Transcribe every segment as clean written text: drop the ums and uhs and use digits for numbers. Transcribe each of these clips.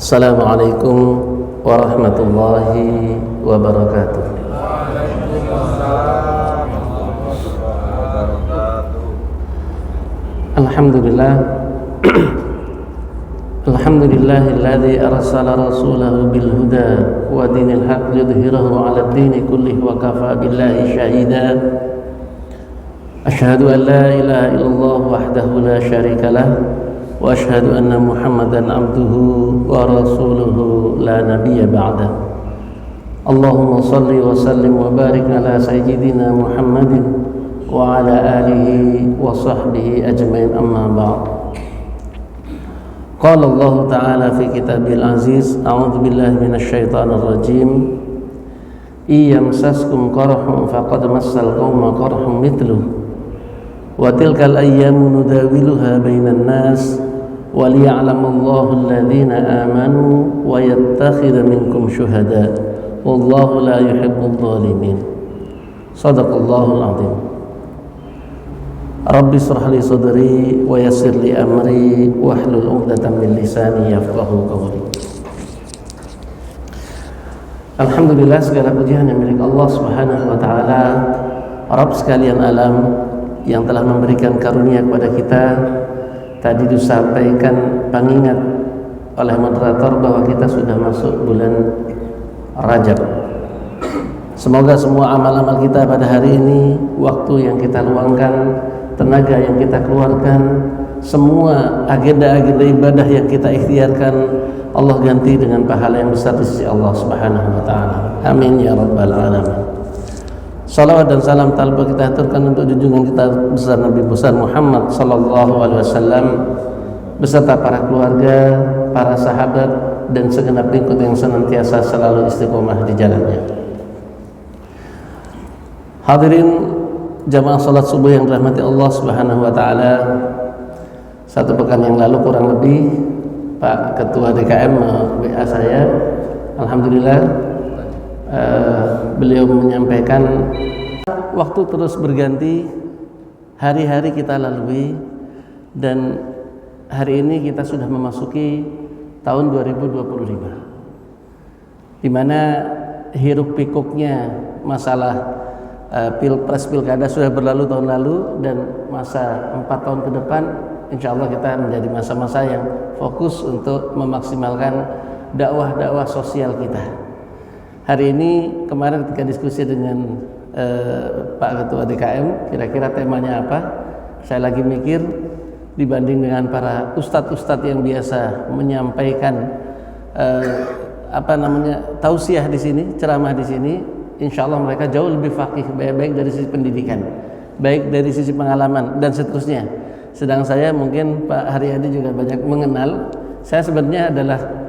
Assalamualaikum warahmatullahi wabarakatuh. Alhamdulillah. Alhamdulillahilladzi arsala rasulahu bil huda wa dinil haqq liyudhhirahu 'ala ad-dini kullih wa kafa billahi shahida. Asyhadu an la ilaha illallah wahdahu la syarika lah wa asyhadu anna Muhammadan abduhu wa rasuluhu la nabiyya ba'dah. Allahumma salli wa sallim wa barik ala sayyidina Muhammadin wa ala alihi wa sahbihi ajmain, amma ba'd. Qala Allah ta'ala fi kitabil aziz, a'udzu billahi minasy syaithanir rajim. Iyamsaskum qarhun faqad massal qauma qarhun mithluh wa tilkal ayyamu nudawiluha bainan nas wa liya'lamallahu alladhina amanu wa yattakhidha minkum syuhada wallahu la yuhibbul zalimin. Shadaqallahul azim. Rabbi shrah li sadri wa yassir li amri wahlul 'uqdatam min lisani yafqahu qawli. Alhamdulillah, segala puji hanya milik Allah Subhanahu wa taala, Rabb sekalian alam, yang telah memberikan karunia kepada kita. Tadi disampaikan pengingat oleh moderator bahwa kita sudah masuk bulan Rajab. Semoga semua amal-amal kita pada hari ini, waktu yang kita luangkan, tenaga yang kita keluarkan, semua agenda-agenda ibadah yang kita ikhtiarkan, Allah ganti dengan pahala yang besar di sisi Allah Subhanahu wa taala. Amin ya rabbal alamin. Salawat dan salam talba kita aturkan untuk junjungan kita besar Nabi besar Muhammad sallallahu alaihi wasallam beserta para keluarga, para sahabat dan segenap pengikut yang senantiasa selalu istiqomah di jalannya. Hadirin jamaah salat subuh yang dirahmati Allah Subhanahu wa taala. Satu pekan yang lalu kurang lebih Pak Ketua DKM WA saya. Alhamdulillah beliau menyampaikan waktu terus berganti, hari-hari kita lalui, dan hari ini kita sudah memasuki tahun 2025, di mana hiruk pikuknya masalah pilpres pilkada sudah berlalu tahun lalu, dan masa 4 tahun ke depan insya Allah kita menjadi masa-masa yang fokus untuk memaksimalkan dakwah-dakwah sosial kita. Hari ini, kemarin ketika diskusi dengan Pak Ketua DKM, kira-kira temanya apa? Saya lagi mikir, dibanding dengan para ustadz-ustadz yang biasa menyampaikan tausiah di sini, ceramah di sini, insya Allah mereka jauh lebih faqih, baik dari sisi pendidikan, baik dari sisi pengalaman dan seterusnya. Sedang saya mungkin Pak Haryadi juga banyak mengenal. Saya sebenarnya adalah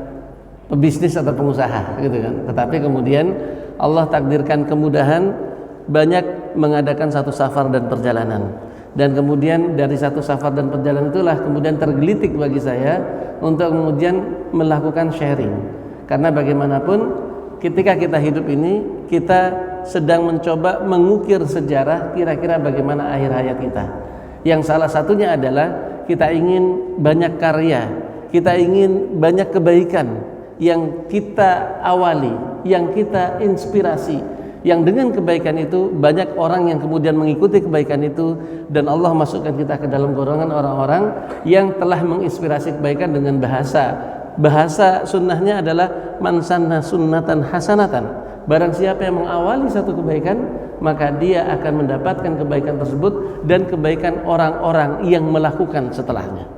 pebisnis atau pengusaha gitu kan, tetapi kemudian Allah takdirkan kemudahan, banyak mengadakan satu safar dan perjalanan, dan kemudian dari satu safar dan perjalanan itulah kemudian tergelitik bagi saya untuk kemudian melakukan sharing. Karena bagaimanapun ketika kita hidup ini, kita sedang mencoba mengukir sejarah kira-kira bagaimana akhir hayat kita, yang salah satunya adalah kita ingin banyak karya, kita ingin banyak kebaikan yang kita awali, yang kita inspirasi, yang dengan kebaikan itu banyak orang yang kemudian mengikuti kebaikan itu, dan Allah masukkan kita ke dalam golongan orang-orang yang telah menginspirasi kebaikan dengan bahasa sunnahnya adalah man sanna sunnatan hasanatan. Barang siapa yang mengawali satu kebaikan, maka dia akan mendapatkan kebaikan tersebut dan kebaikan orang-orang yang melakukan setelahnya.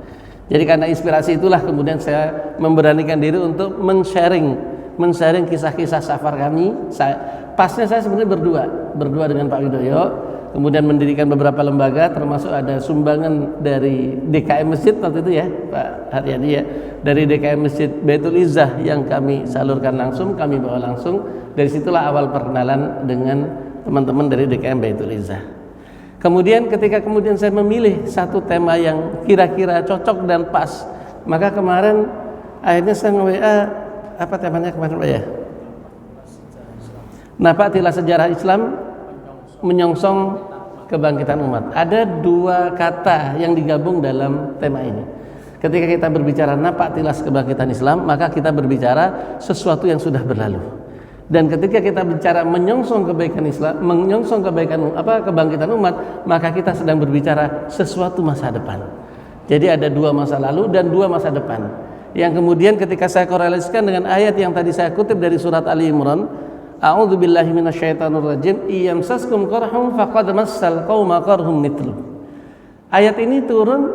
Jadi karena inspirasi itulah kemudian saya memberanikan diri untuk men-sharing kisah-kisah safar kami. Pasnya saya sebenarnya berdua dengan Pak Widoyo, kemudian mendirikan beberapa lembaga, termasuk ada sumbangan dari DKM Masjid waktu itu ya Pak Haryadi ya, dari DKM Masjid Baitul Izzah yang kami salurkan langsung, kami bawa langsung. Dari situlah awal perkenalan dengan teman-teman dari DKM Baitul Izzah. Kemudian ketika saya memilih satu tema yang kira-kira cocok dan pas, maka kemarin akhirnya saya nge-WA, apa temanya kemarin Pak ya? Napatilah sejarah Islam menyongsong kebangkitan umat. Ada dua kata yang digabung dalam tema ini. Ketika kita berbicara napaktilas kebangkitan Islam, maka kita berbicara sesuatu yang sudah berlalu. Dan ketika kita bicara menyongsong kebaikan Islam, menyongsong kebangkitan umat, maka kita sedang berbicara sesuatu masa depan. Jadi ada dua masa lalu dan dua masa depan. Yang kemudian ketika saya korelasikan dengan ayat yang tadi saya kutip dari surat Ali Imran, A'udzubillahi minasyaitonirrajim, iyamsaskum qarhum faqad massal qauma qarhum mithlu. Ayat ini turun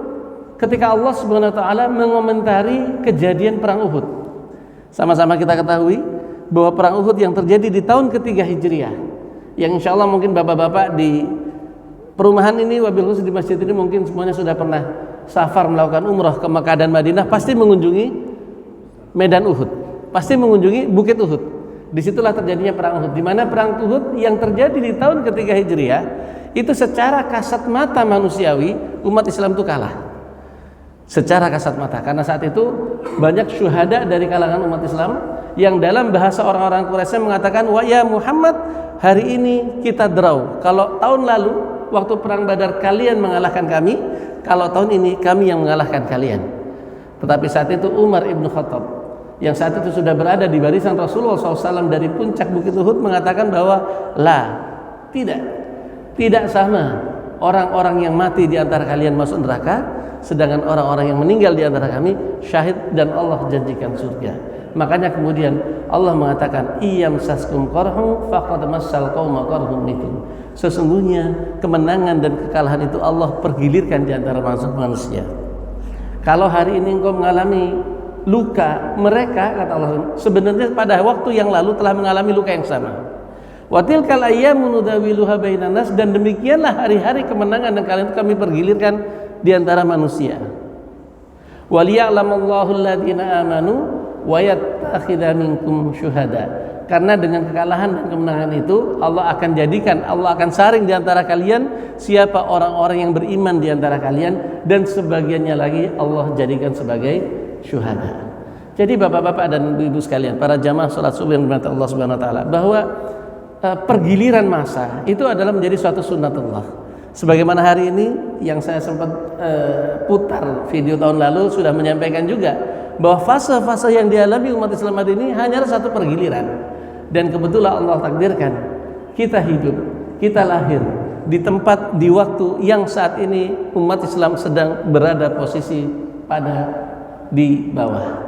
ketika Allah Subhanahu wa taala mengomentari kejadian perang Uhud. Sama-sama kita ketahui bahwa perang Uhud yang terjadi di tahun ketiga Hijriah, yang insya Allah mungkin bapak-bapak di perumahan ini, wabil khusus di masjid ini mungkin semuanya sudah pernah safar melakukan umrah ke Makkah dan Madinah, pasti mengunjungi medan Uhud, pasti mengunjungi Bukit Uhud. Disitulah terjadinya perang Uhud, di mana perang Uhud yang terjadi di tahun ketiga Hijriah itu secara kasat mata manusiawi umat Islam itu kalah. Secara kasat mata, karena saat itu banyak syuhada dari kalangan umat Islam yang dalam bahasa orang-orang Quraisy mengatakan, wa ya Muhammad, hari ini kita draw. Kalau tahun lalu waktu perang Badar kalian mengalahkan kami, kalau tahun ini kami yang mengalahkan kalian. Tetapi saat itu Umar ibn Khattab, yang saat itu sudah berada di barisan Rasulullah SAW dari puncak Bukit Uhud, mengatakan bahwa tidak sama orang-orang yang mati di antara kalian masuk neraka, sedangkan orang-orang yang meninggal di antara kami syahid dan Allah janjikan surga. Makanya kemudian Allah mengatakan, iyamsaskum qarhum faqad massal qauma qarhum mithlu. Sesungguhnya kemenangan dan kekalahan itu Allah pergilirkan di antara manusia. Kalau hari ini engkau mengalami luka, mereka, kata Allah, sebenarnya pada waktu yang lalu telah mengalami luka yang sama. Wa tilkal ayyamu nudawiluha bainan nas, dan demikianlah hari-hari kemenangan dan kalian itu kami pergilirkan di antara manusia. Waliya'lamallahu alladziina amanu wa yattakhidha minkum syuhada. Karena dengan kekalahan dan kemenangan itu Allah akan jadikan, Allah akan saring di antara kalian siapa orang-orang yang beriman di antara kalian, dan sebagiannya lagi Allah jadikan sebagai syuhada. Jadi bapak-bapak dan ibu-ibu sekalian, para jamaah salat subuh yang dirahmati Allah Subhanahu wa taala, bahwa pergiliran masa itu adalah menjadi suatu sunnatullah. Sebagaimana hari ini yang saya sempat putar video tahun lalu sudah menyampaikan juga bahwa fase-fase yang dialami umat Islam hari ini hanyalah satu pergiliran, dan kebetulan Allah takdirkan kita hidup, kita lahir di tempat, di waktu yang saat ini umat Islam sedang berada posisi di bawah,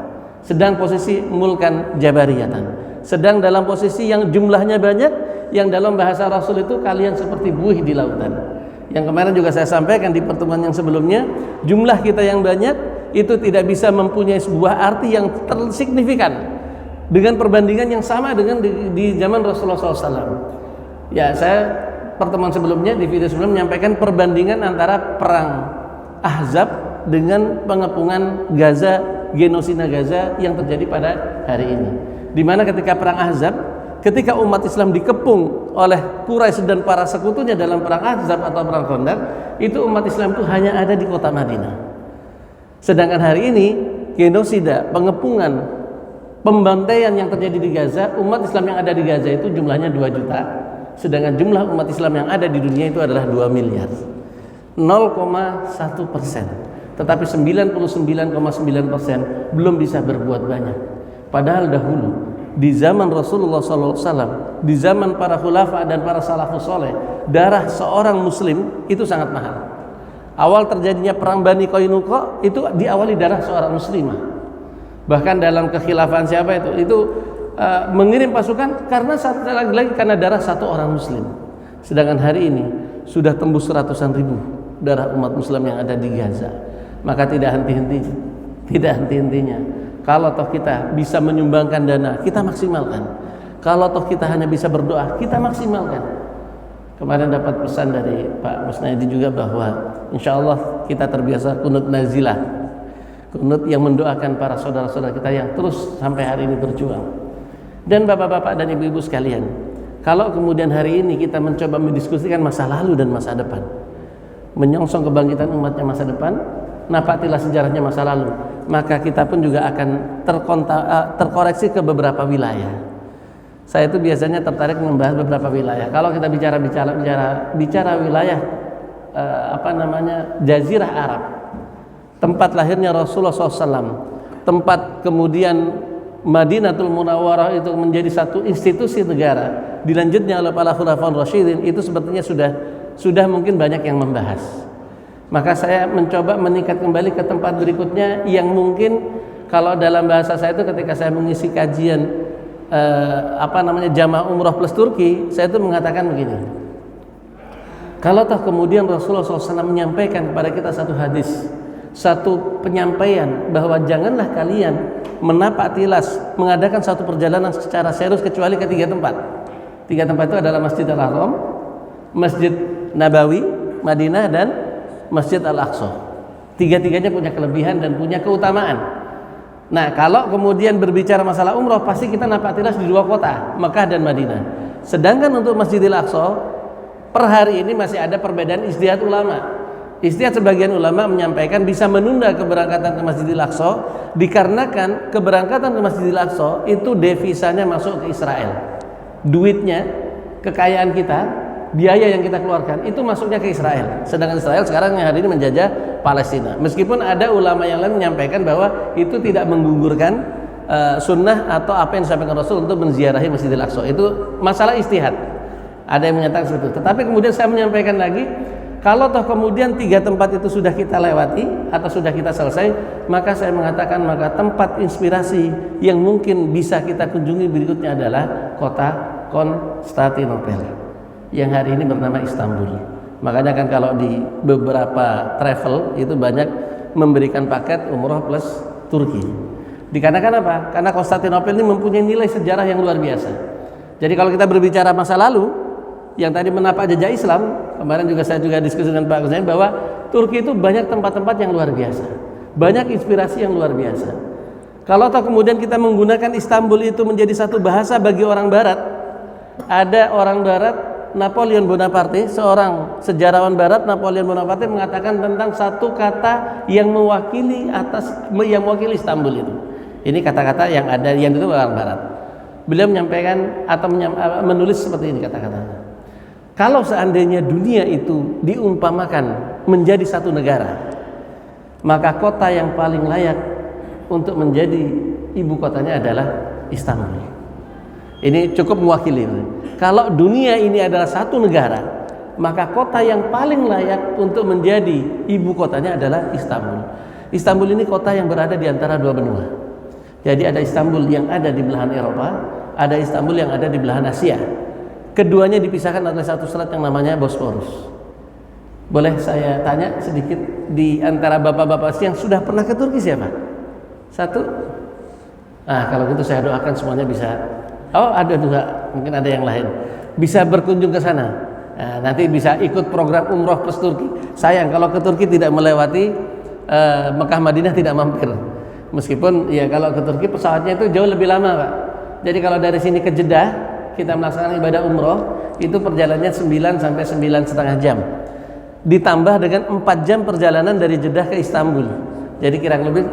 sedang posisi mulkan jabariyatan, sedang dalam posisi yang jumlahnya banyak, yang dalam bahasa Rasul itu kalian seperti buih di lautan. Yang kemarin juga saya sampaikan di pertemuan yang sebelumnya, jumlah kita yang banyak itu tidak bisa mempunyai sebuah arti yang tersignifikan dengan perbandingan yang sama dengan di zaman Rasulullah SAW. Ya, saya pertemuan sebelumnya di video sebelumnya menyampaikan perbandingan antara perang Ahzab dengan pengepungan Gaza, genosida Gaza yang terjadi pada hari ini. Di mana ketika perang Ahzab, ketika umat Islam dikepung oleh Quraisy dan para sekutunya dalam perang Ahzab atau perang Khandaq, itu umat Islam itu hanya ada di kota Madinah. Sedangkan hari ini genosida, pengepungan, pembantaian yang terjadi di Gaza, umat Islam yang ada di Gaza itu jumlahnya 2 juta. Sedangkan jumlah umat Islam yang ada di dunia itu adalah 2 miliar. 0,1%. Tetapi 99,9% belum bisa berbuat banyak. Padahal dahulu di zaman Rasulullah SAW, di zaman para khulafa dan para salafus soleh, darah seorang muslim itu sangat mahal. Awal terjadinya perang Bani Qainuqa itu diawali darah seorang muslimah. Bahkan dalam kekhilafan siapa itu mengirim pasukan karena lagi karena darah satu orang muslim. Sedangkan hari ini sudah tembus ratusan ribu darah umat muslim yang ada di Gaza. Maka tidak henti-hentinya. Kalau toh kita bisa menyumbangkan dana, kita maksimalkan. Kalau toh kita hanya bisa berdoa, kita maksimalkan. Kemarin dapat pesan dari Pak Musnaidi juga bahwa insya Allah kita terbiasa kunut nazilah, kunut yang mendoakan para saudara-saudara kita yang terus sampai hari ini berjuang. Dan bapak-bapak dan ibu-ibu sekalian, kalau kemudian hari ini kita mencoba mendiskusikan masa lalu dan masa depan, menyongsong kebangkitan umatnya masa depan, napaktilah sejarahnya masa lalu, maka kita pun juga akan terkoreksi ke beberapa wilayah. Saya itu biasanya tertarik membahas beberapa wilayah. Kalau kita bicara wilayah Jazirah Arab, tempat lahirnya Rasulullah SAW, tempat kemudian Madinatul Munawwarah itu menjadi satu institusi negara, dilanjutnya oleh para khulafaur rasyidin, itu sepertinya sudah mungkin banyak yang membahas. Maka saya mencoba meningkat kembali ke tempat berikutnya yang mungkin kalau dalam bahasa saya itu ketika saya mengisi kajian jamaah umroh plus Turki, saya itu mengatakan begini. Kalau toh kemudian Rasulullah SAW menyampaikan kepada kita satu hadis, satu penyampaian bahwa janganlah kalian menapak tilas mengadakan satu perjalanan secara serius kecuali ke tiga tempat. Tiga tempat itu adalah Masjid Al-Haram, Masjid Nabawi, Madinah, dan Masjid Al-Aqsa. Tiga-tiganya punya kelebihan dan punya keutamaan. Nah, kalau kemudian berbicara masalah umroh, pasti kita napak tilas di dua kota, Mekah dan Madinah. Sedangkan untuk Masjidil Aqsa, per hari ini masih ada perbedaan ijtihad ulama. Ijtihad sebagian ulama menyampaikan bisa menunda keberangkatan ke Masjidil Aqsa dikarenakan keberangkatan ke Masjidil Aqsa itu devisanya masuk ke Israel. Duitnya, kekayaan kita, biaya yang kita keluarkan itu masuknya ke Israel. Sedangkan Israel sekarang hari ini menjajah Palestina. Meskipun ada ulama yang lain menyampaikan bahwa itu tidak menggugurkan sunnah atau apa yang disampaikan Rasul untuk menziarahi Masjidil Aqsa. Itu masalah ijtihad. Ada yang menyatakan seperti itu. Tetapi kemudian saya menyampaikan lagi, kalau toh kemudian tiga tempat itu sudah kita lewati atau sudah kita selesai, maka saya mengatakan maka tempat inspirasi yang mungkin bisa kita kunjungi berikutnya adalah kota Konstantinopel yang hari ini bernama Istanbul. Makanya kan kalau di beberapa travel itu banyak memberikan paket umroh plus Turki. Dikarenakan apa? Karena Konstantinopel ini mempunyai nilai sejarah yang luar biasa. Jadi kalau kita berbicara masa lalu, yang tadi menapak jejak Islam, kemarin juga saya diskusi dengan Pak Ghazali bahwa Turki itu banyak tempat-tempat yang luar biasa, banyak inspirasi yang luar biasa. Kalau toh kemudian kita menggunakan Istanbul itu menjadi satu bahasa bagi orang Barat, ada orang Barat, Napoleon Bonaparte, seorang sejarawan Barat, Napoleon Bonaparte mengatakan tentang satu kata yang mewakili Istanbul itu. Ini kata-kata yang ada yang itu orang Barat. Beliau menyampaikan atau menulis seperti ini kata-katanya. Kalau seandainya dunia itu diumpamakan menjadi satu negara, maka kota yang paling layak untuk menjadi ibu kotanya adalah Istanbul. Ini cukup mewakili. Kalau dunia ini adalah satu negara, maka kota yang paling layak untuk menjadi ibu kotanya adalah Istanbul. Istanbul ini kota yang berada di antara dua benua. Jadi ada Istanbul yang ada di belahan Eropa, ada Istanbul yang ada di belahan Asia. Keduanya dipisahkan oleh satu selat yang namanya Bosporus. Boleh saya tanya sedikit di antara bapak-bapak yang sudah pernah ke Turki siapa? Satu? Kalau gitu saya doakan semuanya bisa. Oh, ada dua, mungkin ada yang lain. Bisa berkunjung ke sana. Nanti bisa ikut program umroh plus Turki. Sayang kalau ke Turki tidak melewati Mekah Madinah, tidak mampir. Meskipun ya kalau ke Turki pesawatnya itu jauh lebih lama, Pak. Jadi kalau dari sini ke Jeddah kita melaksanakan ibadah umroh itu perjalanannya 9 sampai 9,5 jam. Ditambah dengan 4 jam perjalanan dari Jeddah ke Istanbul. Jadi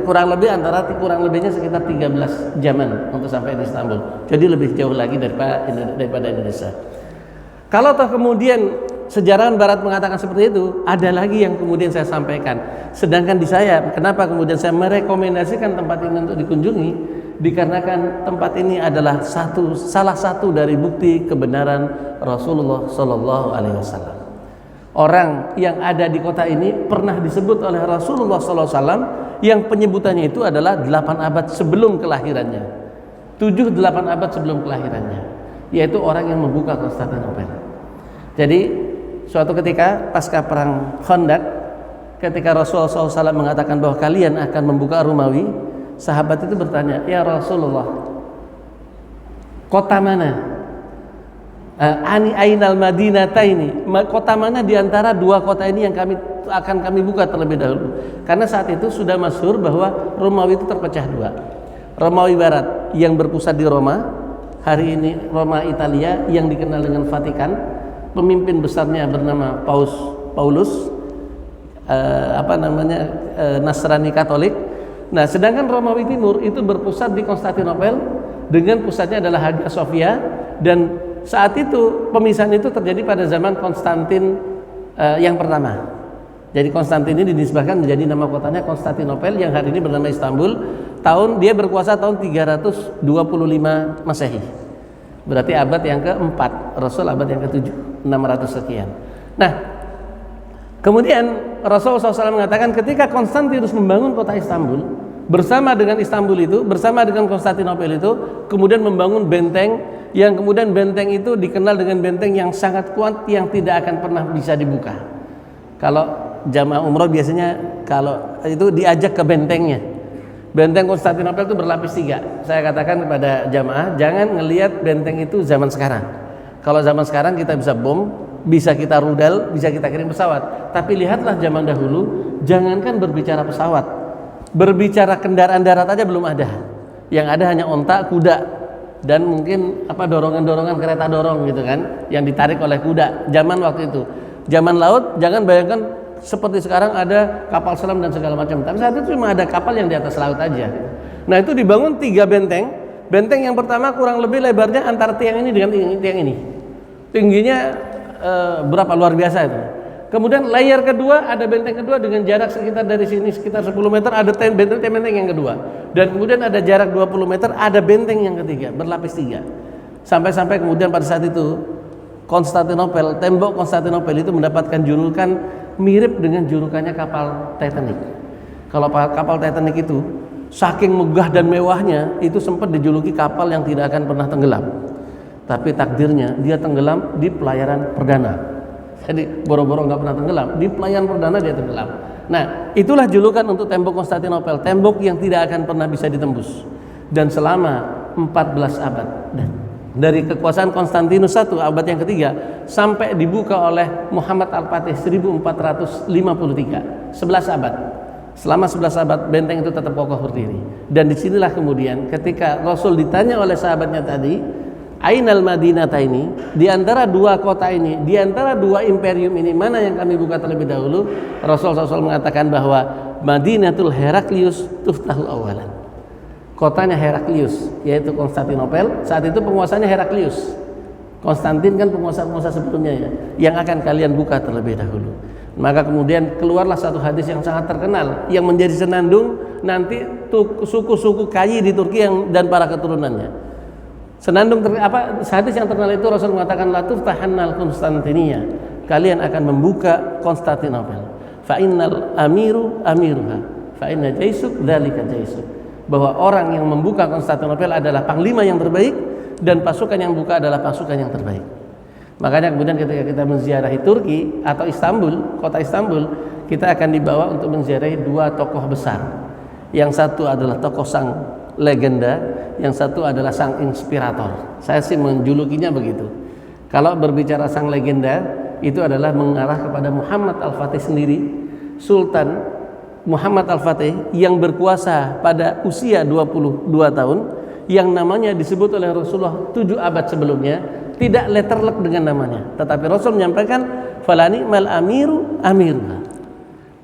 kurang lebihnya sekitar 13 jaman untuk sampai di Istanbul. Jadi lebih jauh lagi daripada Indonesia. Kalau toh kemudian sejarawan Barat mengatakan seperti itu, ada lagi yang kemudian saya sampaikan. Sedangkan di saya, kenapa kemudian saya merekomendasikan tempat ini untuk dikunjungi? Dikarenakan tempat ini adalah salah satu dari bukti kebenaran Rasulullah Sallallahu Alaihi Wasallam. Orang yang ada di kota ini pernah disebut oleh Rasulullah Sallallahu Alaihi Wasallam yang penyebutannya itu adalah 8 abad sebelum kelahirannya, 7-8 abad sebelum kelahirannya, yaitu orang yang membuka Konstantinopel. Jadi suatu ketika pasca perang Khandaq, ketika Rasulullah SAW mengatakan bahwa kalian akan membuka Romawi, sahabat itu bertanya, ya Rasulullah, kota mana? Ainal Madinataini, kota mana di antara dua kota ini yang akan kami buka terlebih dahulu? Karena saat itu sudah masyhur bahwa Romawi itu terpecah dua. Romawi Barat yang berpusat di Roma, hari ini Roma Italia yang dikenal dengan Vatikan, pemimpin besarnya bernama Paulus, Nasrani Katolik. Nah, sedangkan Romawi Timur itu berpusat di Konstantinopel dengan pusatnya adalah Hagia Sophia, dan saat itu pemisahan itu terjadi pada zaman Konstantin yang pertama. Jadi Konstantin ini dinisbahkan menjadi nama kotanya Konstantinopel yang hari ini bernama Istanbul. Dia berkuasa tahun 325 Masehi. Berarti abad yang keempat, Rasul abad yang ke-7, 600 sekian. Nah, kemudian Rasulullah SAW mengatakan ketika Konstantinus membangun kota Istanbul, bersama dengan Istanbul itu, bersama dengan Konstantinopel itu, kemudian membangun benteng, yang kemudian benteng itu dikenal dengan benteng yang sangat kuat yang tidak akan pernah bisa dibuka. Kalau jamaah umroh biasanya kalau itu diajak ke bentengnya. Benteng Konstantinopel itu berlapis 3. Saya katakan kepada jamaah, jangan ngelihat benteng itu zaman sekarang. Kalau zaman sekarang kita bisa bom, bisa kita rudal, bisa kita kirim pesawat. Tapi lihatlah zaman dahulu, jangankan berbicara pesawat, berbicara kendaraan darat aja belum ada. Yang ada hanya onta, kuda, dan mungkin dorongan-dorongan kereta dorong gitu kan, yang ditarik oleh kuda. Zaman waktu itu, zaman laut, jangan bayangkan seperti sekarang ada kapal selam dan segala macam. Tapi saat itu cuma ada kapal yang di atas laut aja. Nah itu dibangun 3 benteng. Benteng yang pertama kurang lebih lebarnya antara tiang ini dengan tiang ini. Tingginya berapa, luar biasa itu. Kemudian layer kedua, ada benteng kedua dengan jarak sekitar dari sini sekitar 10 meter, ada benteng yang kedua. Dan kemudian ada jarak 20 meter, ada benteng yang ketiga, berlapis 3. Sampai-sampai kemudian pada saat itu Konstantinopel, tembok Konstantinopel itu mendapatkan julukan mirip dengan julukannya kapal Titanic. Kalau kapal Titanic itu saking megah dan mewahnya, itu sempat dijuluki kapal yang tidak akan pernah tenggelam. Tapi takdirnya dia tenggelam di pelayaran perdana. Jadi boro-boro nggak pernah tenggelam, di pelayaran perdana dia tenggelam. Nah, itulah julukan untuk tembok Konstantinopel, tembok yang tidak akan pernah bisa ditembus. Dan selama 14 abad, dari kekuasaan Konstantinus I abad yang ketiga sampai dibuka oleh Muhammad Al-Fatih 1453, 11 abad. Selama 11 abad benteng itu tetap kokoh berdiri. Dan disinilah kemudian ketika Rasul ditanya oleh sahabatnya tadi, Ainal Madinata ini, di antara 2 kota ini, di antara 2 imperium ini, mana yang kami buka terlebih dahulu? Rasul SAW mengatakan bahwa Madinatul Heraklius tuftahul awalan. Kotanya Heraklius, yaitu Konstantinopel. Saat itu penguasanya Heraklius. Konstantin kan penguasa-penguasa sebelumnya ya, yang akan kalian buka terlebih dahulu. Maka kemudian keluarlah satu hadis yang sangat terkenal, yang menjadi senandung nanti suku-suku Kayi di Turki dan para keturunannya. Senandung hadis yang terkenal itu Rasul mengatakan la tuftahannal Konstantinia, kalian akan membuka Konstantinopel. Fa innal amiru amiruha, fa inna jaisuk dzalika jaisuk. Bahwa orang yang membuka Konstantinopel adalah panglima yang terbaik dan pasukan yang buka adalah pasukan yang terbaik. Makanya kemudian ketika kita menziarahi Turki atau Istanbul, kota Istanbul, kita akan dibawa untuk menziarahi 2 tokoh besar. Yang satu adalah tokoh sang legenda, yang satu adalah sang inspirator. Saya sih menjulukinya begitu. Kalau berbicara sang legenda, itu adalah mengarah kepada Muhammad Al-Fatih sendiri, Sultan Muhammad Al-Fatih yang berkuasa pada usia 22 tahun, yang namanya disebut oleh Rasulullah 7 abad sebelumnya, tidak letterlek dengan namanya, tetapi Rasul menyampaikan falani mal amiru amirullah.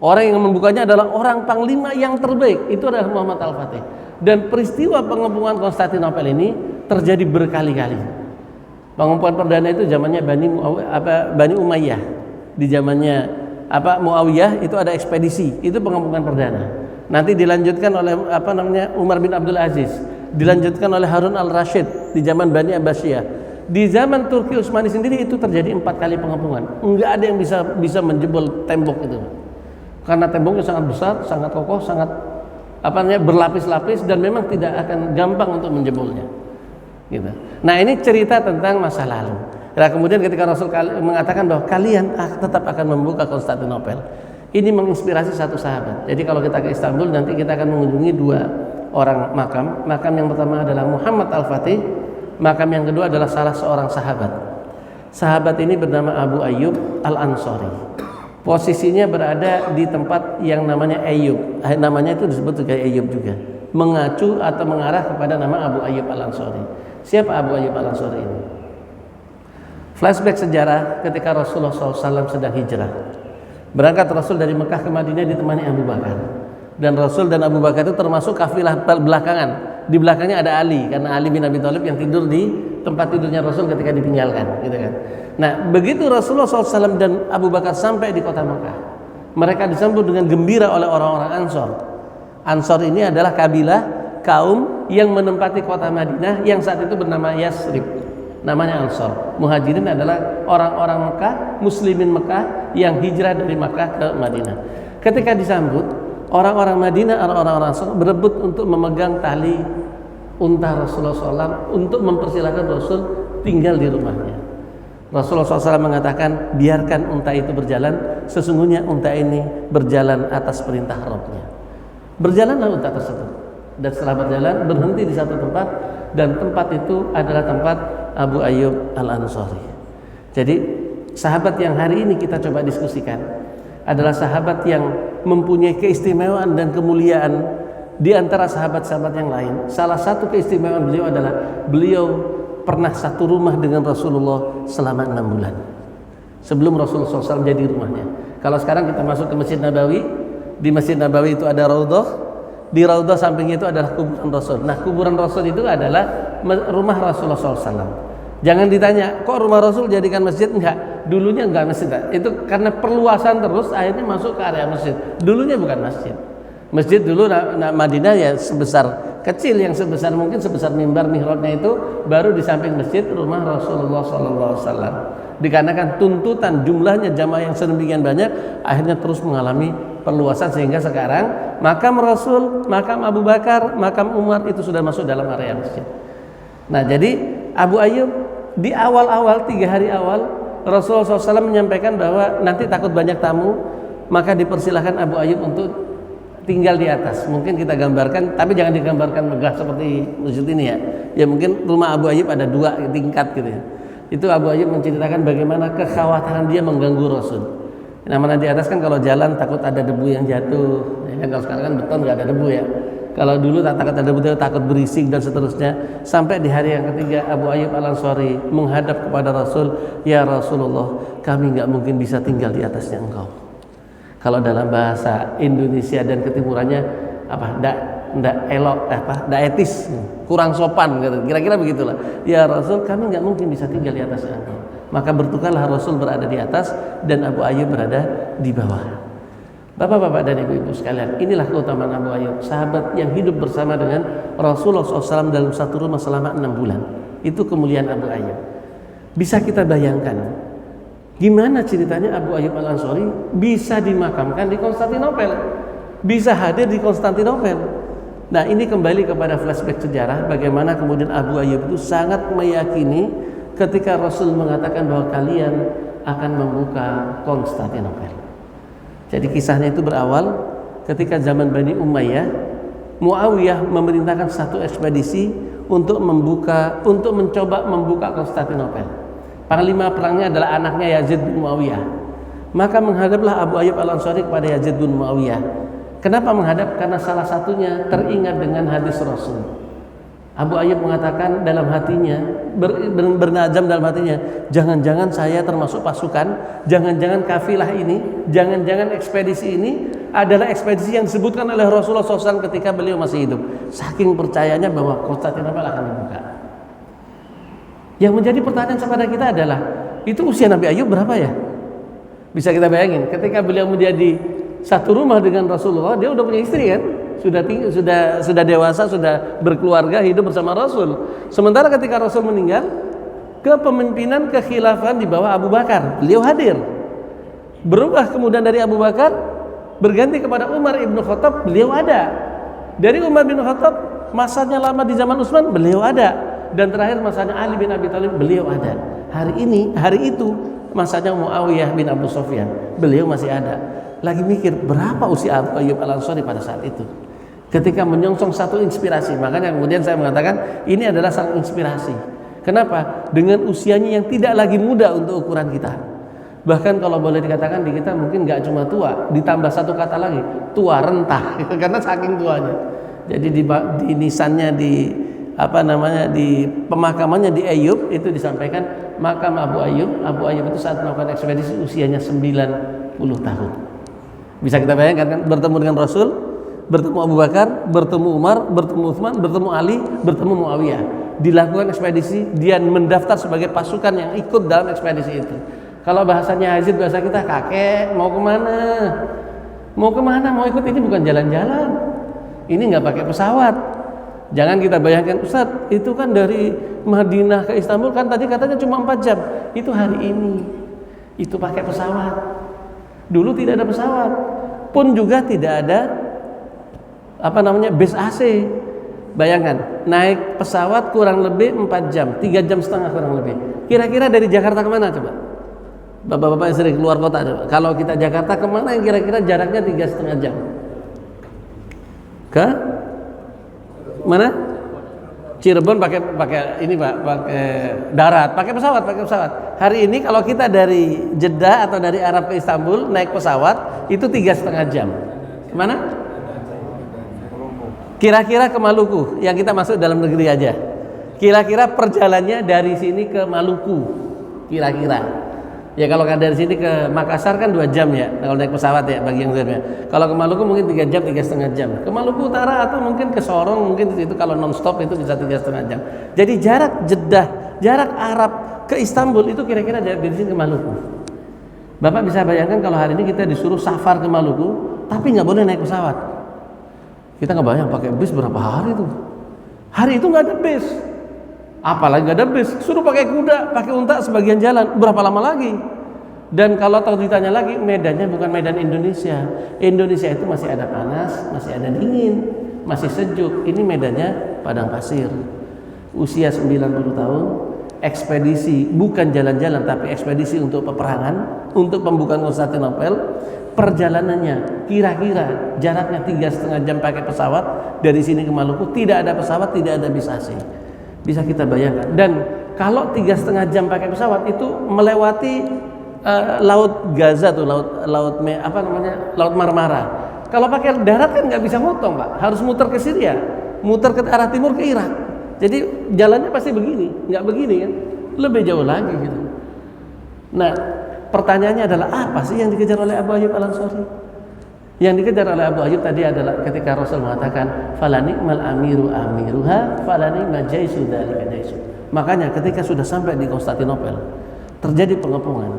Orang yang membukanya adalah orang panglima yang terbaik, itu adalah Muhammad Al-Fatih. Dan peristiwa pengepungan Konstantinopel ini terjadi berkali-kali. Pengepungan perdana itu zamannya Bani Umayyah. Di zamannya Muawiyah itu ada ekspedisi, itu pengepungan perdana. Nanti dilanjutkan oleh Umar bin Abdul Aziz, dilanjutkan oleh Harun al-Rashid di zaman Bani Abbasiyah. Di zaman Turki Utsmani sendiri itu terjadi 4 kali pengepungan. Enggak ada yang bisa menjebol tembok itu. Karena temboknya sangat besar, sangat kokoh, sangat berlapis-lapis, dan memang tidak akan gampang untuk menjebolnya. Gitu. Nah, ini cerita tentang masa lalu. Nah, kemudian ketika Rasul mengatakan bahwa kalian tetap akan membuka Konstantinopel, ini menginspirasi satu sahabat. Jadi kalau kita ke Istanbul nanti kita akan mengunjungi 2 orang makam. Makam yang pertama adalah Muhammad Al-Fatih, makam yang kedua adalah salah seorang sahabat. Sahabat ini bernama Abu Ayyub Al-Ansari. Posisinya berada di tempat yang namanya Ayyub. Namanya itu disebut sebagai Ayyub juga, mengacu atau mengarah kepada nama Abu Ayyub Al-Ansari. Siapa Abu Ayyub Al-Ansari ini? Flashback sejarah ketika Rasulullah SAW sedang hijrah. Berangkat Rasul dari Mekah ke Madinah ditemani Abu Bakar. Dan Rasul dan Abu Bakar itu termasuk kafilah belakangan. Di belakangnya ada Ali, karena Ali bin Abi Thalib yang tidur di tempat tidurnya Rasul ketika ditinggalkan, gitu kan. Nah, begitu Rasulullah SAW dan Abu Bakar sampai di kota Mekah, Mereka disambut dengan gembira oleh orang-orang Ansor. Ansor ini adalah kabilah kaum yang menempati kota Madinah yang saat itu bernama Yasrib. Namanya Ansor. Muhajirin adalah orang-orang Mekah, muslimin Mekah yang hijrah dari Mekah ke Madinah. Ketika disambut, orang-orang Madinah, orang-orang Ansor berebut untuk memegang tali unta Rasulullah SAW untuk mempersilahkan Rasul tinggal di rumahnya. Rasulullah SAW mengatakan, biarkan unta itu berjalan, sesungguhnya unta ini berjalan atas perintah Rabbnya. Berjalanlah unta tersebut, dan setelah berjalan berhenti di satu tempat, dan tempat itu adalah tempat Abu Ayyub Al-Ansari. Jadi sahabat yang hari ini kita coba diskusikan adalah sahabat yang mempunyai keistimewaan dan kemuliaan di antara sahabat-sahabat yang lain. Salah satu keistimewaan beliau adalah beliau pernah satu rumah dengan Rasulullah selama 6 bulan sebelum Rasulullah SAW jadi rumahnya. Kalau sekarang kita masuk ke Masjid Nabawi, di Masjid Nabawi itu ada raudhah, di raudhah sampingnya itu adalah kuburan Rasul. Nah, kuburan Rasul itu adalah rumah Rasulullah SAW. Jangan ditanya, kok rumah Rasul jadikan masjid? Enggak, dulunya enggak masjid. Itu karena perluasan terus akhirnya masuk ke area masjid. Dulunya bukan masjid. Masjid dulu Madinah ya sebesar kecil, yang sebesar mungkin sebesar mimbar mihrabnya itu, baru di samping masjid rumah Rasulullah SAW. Dikarenakan tuntutan jumlahnya jamaah yang sedemikian banyak, akhirnya terus mengalami perluasan sehingga sekarang makam Rasul, makam Abu Bakar, makam Umar itu sudah masuk dalam area masjid. Nah, jadi Abu Ayyub di awal-awal 3 hari awal Rasulullah SAW menyampaikan bahwa nanti takut banyak tamu, maka dipersilahkan Abu Ayyub untuk tinggal di atas. Mungkin kita gambarkan, tapi jangan digambarkan megah seperti masjid ini ya. Ya mungkin rumah Abu Ayyub ada 2 tingkat gitu ya. Itu Abu Ayyub menceritakan bagaimana kekhawatiran dia mengganggu Rasul. Nah, mana di atas kan kalau jalan takut ada debu yang jatuh. Ya kan, kalau sekarang kan beton nggak ada debu ya. Kalau dulu takut ada debu, takut berisik dan seterusnya. Sampai di hari yang ketiga Abu Ayyub Al-Ansari menghadap kepada Rasul, "Ya Rasulullah, kami nggak mungkin bisa tinggal di atasnya engkau." Kalau dalam bahasa Indonesia dan ketimurannya apa? Ndak elok, ndak etis, kurang sopan gitu. Kira-kira begitulah. Ya Rasul, kami nggak mungkin bisa tinggal di atasnya engkau. Maka bertukarlah Rasul berada di atas dan Abu Ayyub berada di bawah. Bapak-bapak dan ibu-ibu sekalian, inilah keutamaan Abu Ayyub, sahabat yang hidup bersama dengan Rasulullah SAW dalam satu rumah selama 6 bulan. Itu kemuliaan Abu Ayyub. Bisa kita bayangkan gimana ceritanya Abu Ayyub Al-Ansari bisa dimakamkan di Konstantinopel, bisa hadir di Konstantinopel. Nah, ini kembali kepada flashback sejarah bagaimana kemudian Abu Ayyub itu sangat meyakini ketika Rasul mengatakan bahwa kalian akan membuka Konstantinopel. Jadi kisahnya itu berawal ketika zaman Bani Umayyah, Muawiyah memerintahkan satu ekspedisi untuk mencoba membuka Konstantinopel. Panglima perangnya adalah anaknya Yazid bin Muawiyah. Maka menghadaplah Abu Ayyub Al-Ansari kepada Yazid bin Muawiyah. Kenapa menghadap? Karena salah satunya teringat dengan hadis Rasul. Abu Ayyub mengatakan dalam hatinya, bernazam dalam hatinya, jangan-jangan saya termasuk pasukan, jangan-jangan kafilah ini, jangan-jangan ekspedisi ini adalah ekspedisi yang disebutkan oleh Rasulullah SAW ketika beliau masih hidup. Saking percayanya bahwa Konstantinopel akan dibuka. Yang menjadi pertanyaan kepada kita adalah, itu usia Nabi Ayyub berapa ya? Bisa kita bayangin, ketika beliau menjadi satu rumah dengan Rasulullah, dia udah punya istri kan? Sudah dewasa, sudah berkeluarga, hidup bersama Rasul. Sementara ketika Rasul meninggal, kepemimpinan kekhilafan di bawah Abu Bakar, beliau hadir. Berubah kemudian dari Abu Bakar berganti kepada Umar ibn Khattab, beliau ada. Dari Umar bin Khattab, masanya lama di zaman Utsman, beliau ada. Dan terakhir masanya Ali bin Abi Thalib, beliau ada. Hari itu masanya Muawiyah bin Abu Sufyan, beliau masih ada. Lagi mikir berapa usia Abu Ayyub Al-Ansari pada saat itu. Ketika menyongsong satu inspirasi, makanya kemudian saya mengatakan ini adalah sang inspirasi. Kenapa? Dengan usianya yang tidak lagi muda untuk ukuran kita. Bahkan kalau boleh dikatakan di kita mungkin nggak cuma tua, ditambah satu kata lagi, tua rentah, karena saking tuanya. Jadi di nisannya di pemakamannya di Ayyub itu disampaikan makam Abu Ayyub itu saat melakukan ekspedisi usianya 90 tahun. Bisa kita bayangkan kan, bertemu dengan Rasul, bertemu Abu Bakar, bertemu Umar, bertemu Utsman, bertemu Ali, bertemu Muawiyah. Dilakukan ekspedisi, dia mendaftar sebagai pasukan yang ikut dalam ekspedisi itu. Kalau bahasanya Yazid, bahasa kita, kakek mau kemana? Mau kemana? Mau ikut ini bukan jalan-jalan. Ini nggak pakai pesawat. Jangan kita bayangkan, Ustadz, itu kan dari Madinah ke Istanbul kan tadi katanya cuma 4 jam. Itu hari ini. Itu pakai pesawat. Dulu tidak ada pesawat. Pun juga tidak ada bis AC. Bayangkan, naik pesawat kurang lebih 4 jam, 3 jam setengah kurang lebih. Kira-kira dari Jakarta kemana coba? Bapak-bapak yang sering keluar kota coba. Kalau kita Jakarta kemana yang kira-kira jaraknya 3,5 jam? Ke mana? Cirebon pakai ini Pak, pakai darat, pakai pesawat. Hari ini kalau kita dari Jeddah atau dari Arab ke Istanbul naik pesawat itu 3,5 jam. Kemana? Kira-kira ke Maluku, yang kita masuk dalam negeri aja. Kira-kira perjalanannya dari sini ke Maluku. Kira-kira. Ya kalau dari sini ke Makassar kan 2 jam ya, kalau naik pesawat ya bagi yang zirnya. Kalau ke Maluku mungkin 3 jam, 3,5 jam. Ke Maluku Utara atau mungkin ke Sorong, mungkin itu kalau non-stop itu bisa 3,5 jam. Jadi jarak Jeddah, jarak Arab ke Istanbul itu kira-kira dari sini ke Maluku. Bapak bisa bayangkan kalau hari ini kita disuruh safar ke Maluku, tapi nggak boleh naik pesawat. Kita nggak bayang pakai bis berapa hari tuh. Hari itu nggak ada bis. Apalagi nggak ada bis, suruh pakai kuda, pakai unta sebagian jalan. Berapa lama lagi? Dan kalau tahu ditanya lagi, medannya bukan medan Indonesia. Indonesia itu masih ada panas, masih ada dingin, masih sejuk. Ini medannya padang pasir. Usia 90 tahun, ekspedisi bukan jalan-jalan tapi ekspedisi untuk peperangan, untuk pembukaan Konstantinopel. Perjalanannya kira-kira jaraknya 3,5 jam pakai pesawat dari sini ke Maluku. Tidak ada pesawat, tidak ada bis AC. Bisa kita bayangkan. Dan kalau 3,5 jam pakai pesawat itu melewati laut Gaza tuh, laut Marmara. Kalau pakai darat kan nggak bisa motong Pak, harus muter ke Syria, muter ke arah timur ke Irak. Jadi jalannya pasti begini, nggak begini kan, lebih jauh lagi gitu. Nah, pertanyaannya adalah apa sih yang dikejar oleh Abu Ayyub Al-Ansari? Yang dikejar oleh Abu Ayyub tadi adalah ketika Rasul mengatakan falanikmal amiru amiruha falanikmal jaisu dzalika jaisu. Makanya ketika sudah sampai di Konstantinopel terjadi pengepungan.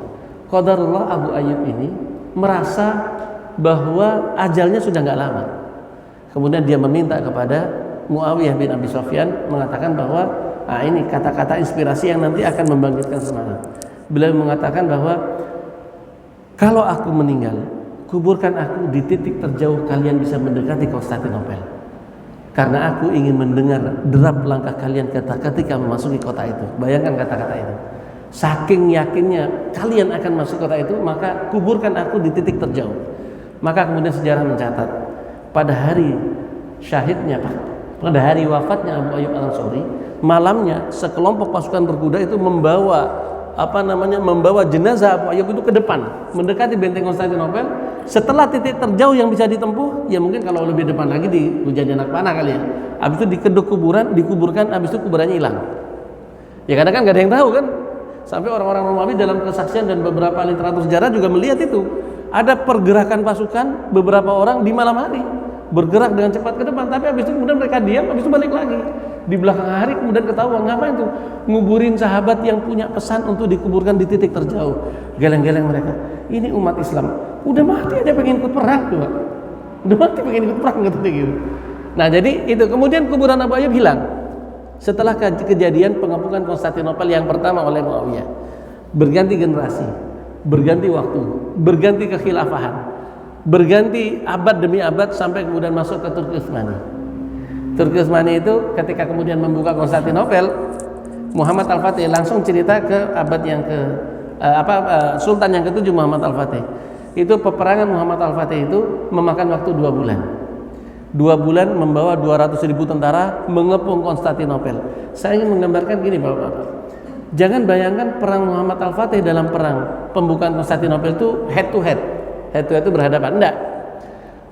Qadarullah Abu Ayyub ini merasa bahwa ajalnya sudah nggak lama. Kemudian dia meminta kepada Muawiyah bin Abi Sufyan mengatakan bahwa ini kata-kata inspirasi yang nanti akan membangkitkan semangat. Beliau mengatakan bahwa kalau aku meninggal, kuburkan aku di titik terjauh kalian bisa mendekati Konstantinopel. Karena aku ingin mendengar derap langkah kalian ketika memasuki kota itu. Bayangkan kata-kata itu. Saking yakinnya kalian akan masuk kota itu, maka kuburkan aku di titik terjauh. Maka kemudian sejarah mencatat pada hari syahidnya, pada hari wafatnya Abu Ayyub Al-Ansari, malamnya sekelompok pasukan berkuda itu membawa jenazah Abu Ayyub itu ke depan, mendekati benteng Konstantinopel. Setelah titik terjauh yang bisa ditempuh, ya mungkin kalau lebih depan lagi di hujan anak panah kali ya. Habis itu dikeduk kuburan, dikuburkan, habis itu kuburannya hilang. Ya kadang kan nggak ada yang tahu kan. Sampai orang-orang Romawi dalam kesaksian dan beberapa literatur sejarah juga melihat itu. Ada pergerakan pasukan beberapa orang di malam hari bergerak dengan cepat ke depan, tapi habis itu kemudian mereka diam, habis itu balik lagi. Di belakang hari kemudian ketahuan, ngapain tuh? Nguburin sahabat yang punya pesan untuk dikuburkan di titik terjauh. Geleng-geleng mereka. Ini umat Islam udah mati aja pengen ikut perang tuh, Pak. Udah mati pengen ikut perang gitu. Nah, jadi itu kemudian kuburan Abu Ayyub hilang. Setelah kejadian pengepungan Konstantinopel yang pertama oleh Muawiyah, berganti generasi, berganti waktu, berganti kekhilafahan, berganti abad demi abad sampai kemudian masuk ke Turki Utsmani. Turki Utsmani itu ketika kemudian membuka Konstantinopel, Muhammad Al-Fatih langsung cerita ke abad yang Sultan yang ke-7 Muhammad Al-Fatih. Itu peperangan Muhammad Al-Fatih itu memakan waktu 2 bulan. 2 bulan membawa 200.000 tentara mengepung Konstantinopel. Saya ingin menggambarkan gini Bapak-bapak. Jangan bayangkan perang Muhammad Al-Fatih dalam perang pembukaan Konstantinopel itu head to head. Head to head itu berhadapan, enggak.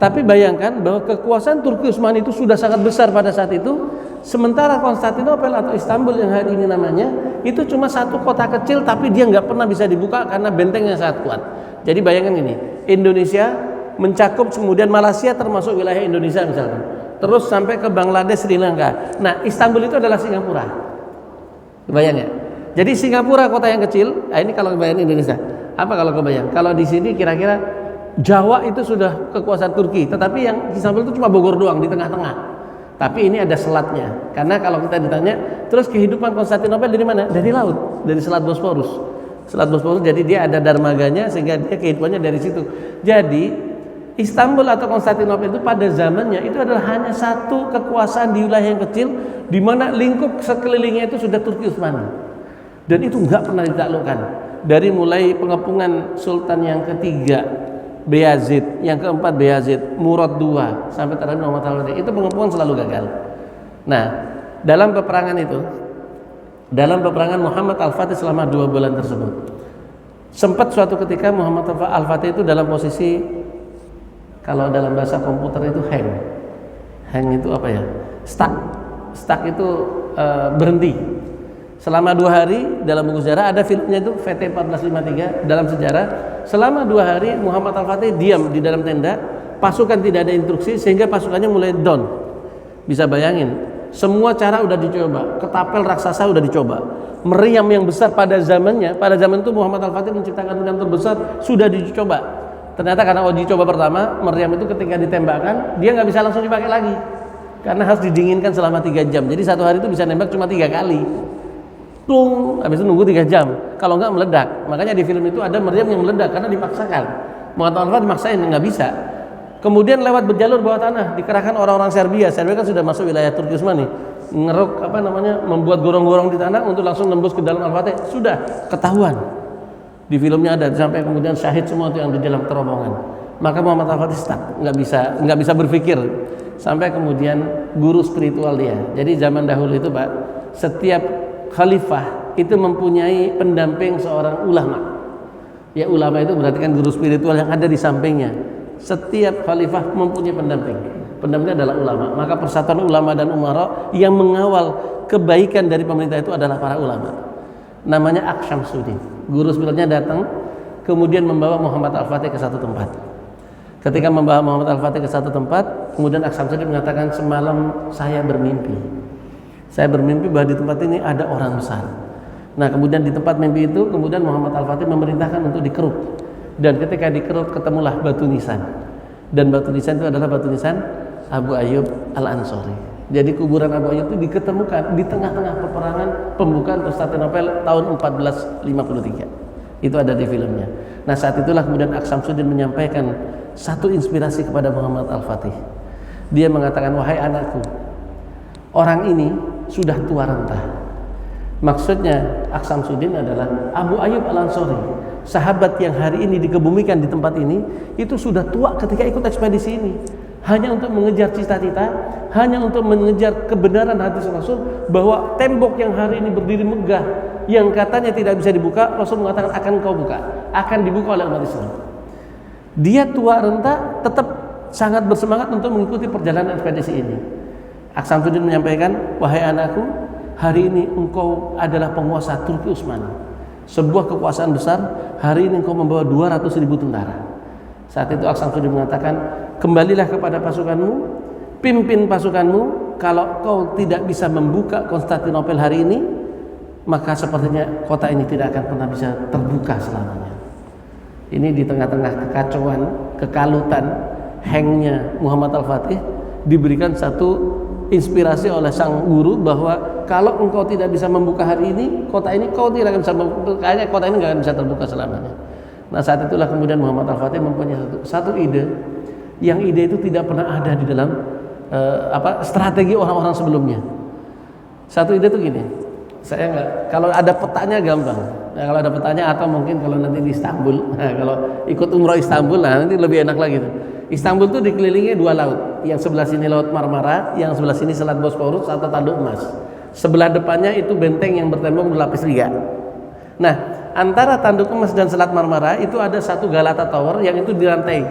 Tapi bayangkan bahwa kekuasaan Turki Utsmani itu sudah sangat besar pada saat itu. Sementara Konstantinopel atau Istanbul yang hari ini namanya itu cuma satu kota kecil, tapi dia nggak pernah bisa dibuka karena bentengnya sangat kuat. Jadi bayangkan gini, Indonesia mencakup kemudian Malaysia termasuk wilayah Indonesia misalkan, terus sampai ke Bangladesh, Sri Lanka. Nah, Istanbul itu adalah Singapura. Kebayang ya? Jadi Singapura kota yang kecil. Ini kalau kebayang Indonesia. Apa kalau kebayang? Kalau di sini kira-kira Jawa itu sudah kekuasaan Turki, tetapi yang Istanbul itu cuma Bogor doang di tengah-tengah. Tapi ini ada selatnya. Karena kalau kita ditanya, terus kehidupan Konstantinopel dari mana? Dari laut, dari Selat Bosporus. Selat Bosporus, jadi dia ada dermaganya sehingga dia kehidupannya dari situ. Jadi Istanbul atau Konstantinopel itu pada zamannya itu adalah hanya satu kekuasaan di wilayah yang kecil, di mana lingkup sekelilingnya itu sudah Turki Utsmani. Dan itu nggak pernah ditaklukkan. Dari mulai pengepungan Sultan yang ketiga Bayazid, yang keempat Bayazid, Murad II, sampai terakhir Muhammad Al-Fatih, itu pengepungan selalu gagal. Nah, dalam peperangan Muhammad Al-Fatih selama 2 bulan tersebut, sempat suatu ketika Muhammad Al-Fatih itu dalam posisi, kalau dalam bahasa komputer itu hang itu apa ya? Stuck itu berhenti. Selama 2 hari, dalam buku sejarah ada filmnya itu VT 1453 dalam sejarah. Selama 2 hari Muhammad Al-Fatih diam di dalam tenda, pasukan tidak ada instruksi sehingga pasukannya mulai down. Bisa bayangin, semua cara udah dicoba, ketapel raksasa udah dicoba, meriam yang besar pada zaman itu Muhammad Al-Fatih menciptakan meriam terbesar sudah dicoba. Ternyata karena uji coba pertama, meriam itu ketika ditembakkan dia nggak bisa langsung dipakai lagi karena harus didinginkan selama 3 jam. Jadi satu hari itu bisa nembak cuma 3 kali. Habis itu nunggu 3 jam, kalau nggak meledak. Makanya di film itu ada meriam yang meledak karena dipaksakan. Muhammad Al-Fatih dimaksain, nggak bisa. Kemudian lewat berjalur bawah tanah dikerahkan orang-orang Serbia kan sudah masuk wilayah Turki Utsmani, ngeruk membuat gorong-gorong di tanah untuk langsung nembus ke dalam Al-Fatih. Sudah ketahuan di filmnya ada, sampai kemudian syahid semua itu yang di dalam terowongan. Maka Muhammad Al-Fatih stuck, nggak bisa berpikir, sampai kemudian guru spiritual dia. Jadi zaman dahulu itu Pak, setiap khalifah itu mempunyai pendamping seorang ulama. Ya, ulama itu berarti kan guru spiritual yang ada di sampingnya. Setiap khalifah mempunyai pendamping. Pendampingnya adalah ulama. Maka persatuan ulama dan umara yang mengawal kebaikan dari pemerintah itu adalah para ulama. Namanya Aqs Syamsuddin. Guru spiritualnya datang kemudian membawa Muhammad Al-Fatih ke satu tempat. Ketika membawa Muhammad Al-Fatih ke satu tempat, kemudian Aqs Syamsuddin mengatakan, semalam saya bermimpi bahwa di tempat ini ada orang besar. Nah, kemudian di tempat mimpi itu, kemudian Muhammad Al-Fatih memerintahkan untuk dikeruk. Dan ketika dikeruk ketemulah batu nisan. Dan batu nisan itu adalah batu nisan Abu Ayyub Al-Ansari. Jadi kuburan Abu Ayyub itu diketemukan di tengah-tengah peperangan pembukaan Konstantinopel tahun 1453. Itu ada di filmnya. Nah, saat itulah kemudian Aqs Syamsuddin menyampaikan satu inspirasi kepada Muhammad Al-Fatih. Dia mengatakan, wahai anakku, orang ini sudah tua renta. Maksudnya Aqs Syamsuddin adalah Abu Ayyub Al-Ansari, sahabat yang hari ini dikebumikan di tempat ini, itu sudah tua ketika ikut ekspedisi ini, hanya untuk mengejar cita-cita, hanya untuk mengejar kebenaran hadis Rasul bahwa tembok yang hari ini berdiri megah, yang katanya tidak bisa dibuka, Rasul mengatakan akan kau buka, akan dibuka oleh umat Islam. Dia tua renta tetap sangat bersemangat untuk mengikuti perjalanan ekspedisi ini. Aqs Syamsuddin menyampaikan, wahai anakku, hari ini engkau adalah penguasa Turki Utsmani, sebuah kekuasaan besar. Hari ini engkau membawa 200.000 tentara. Saat itu Aqs Syamsuddin mengatakan, kembalilah kepada pasukanmu, pimpin pasukanmu. Kalau kau tidak bisa membuka Konstantinopel hari ini, maka sepertinya kota ini tidak akan pernah bisa terbuka selamanya. Ini di tengah-tengah kekacauan, kekalutan, hangnya Muhammad Al-Fatih, diberikan satu inspirasi oleh sang guru bahwa kalau engkau tidak bisa membuka hari ini kota ini, kau tidak akan bisa kayaknya kota ini nggak akan bisa terbuka selamanya. Nah, saat itulah kemudian Muhammad Al-Fatih mempunyai satu ide, yang ide itu tidak pernah ada di dalam strategi orang-orang sebelumnya. Satu ide itu gini, saya nggak, kalau ada petanya gampang. Nah, kalau ada petanya, atau mungkin kalau nanti di Istanbul, nah, kalau ikut umroh Istanbul, nah nanti lebih enak lagi tuh. Istanbul itu dikelilingi 2 laut, yang sebelah sini Laut Marmara, yang sebelah sini Selat Bosporus atau Tanduk Emas. Sebelah depannya itu benteng yang bertembok berlapis riga. Nah, antara Tanduk Emas dan Selat Marmara itu ada satu Galata Tower yang itu dirantai.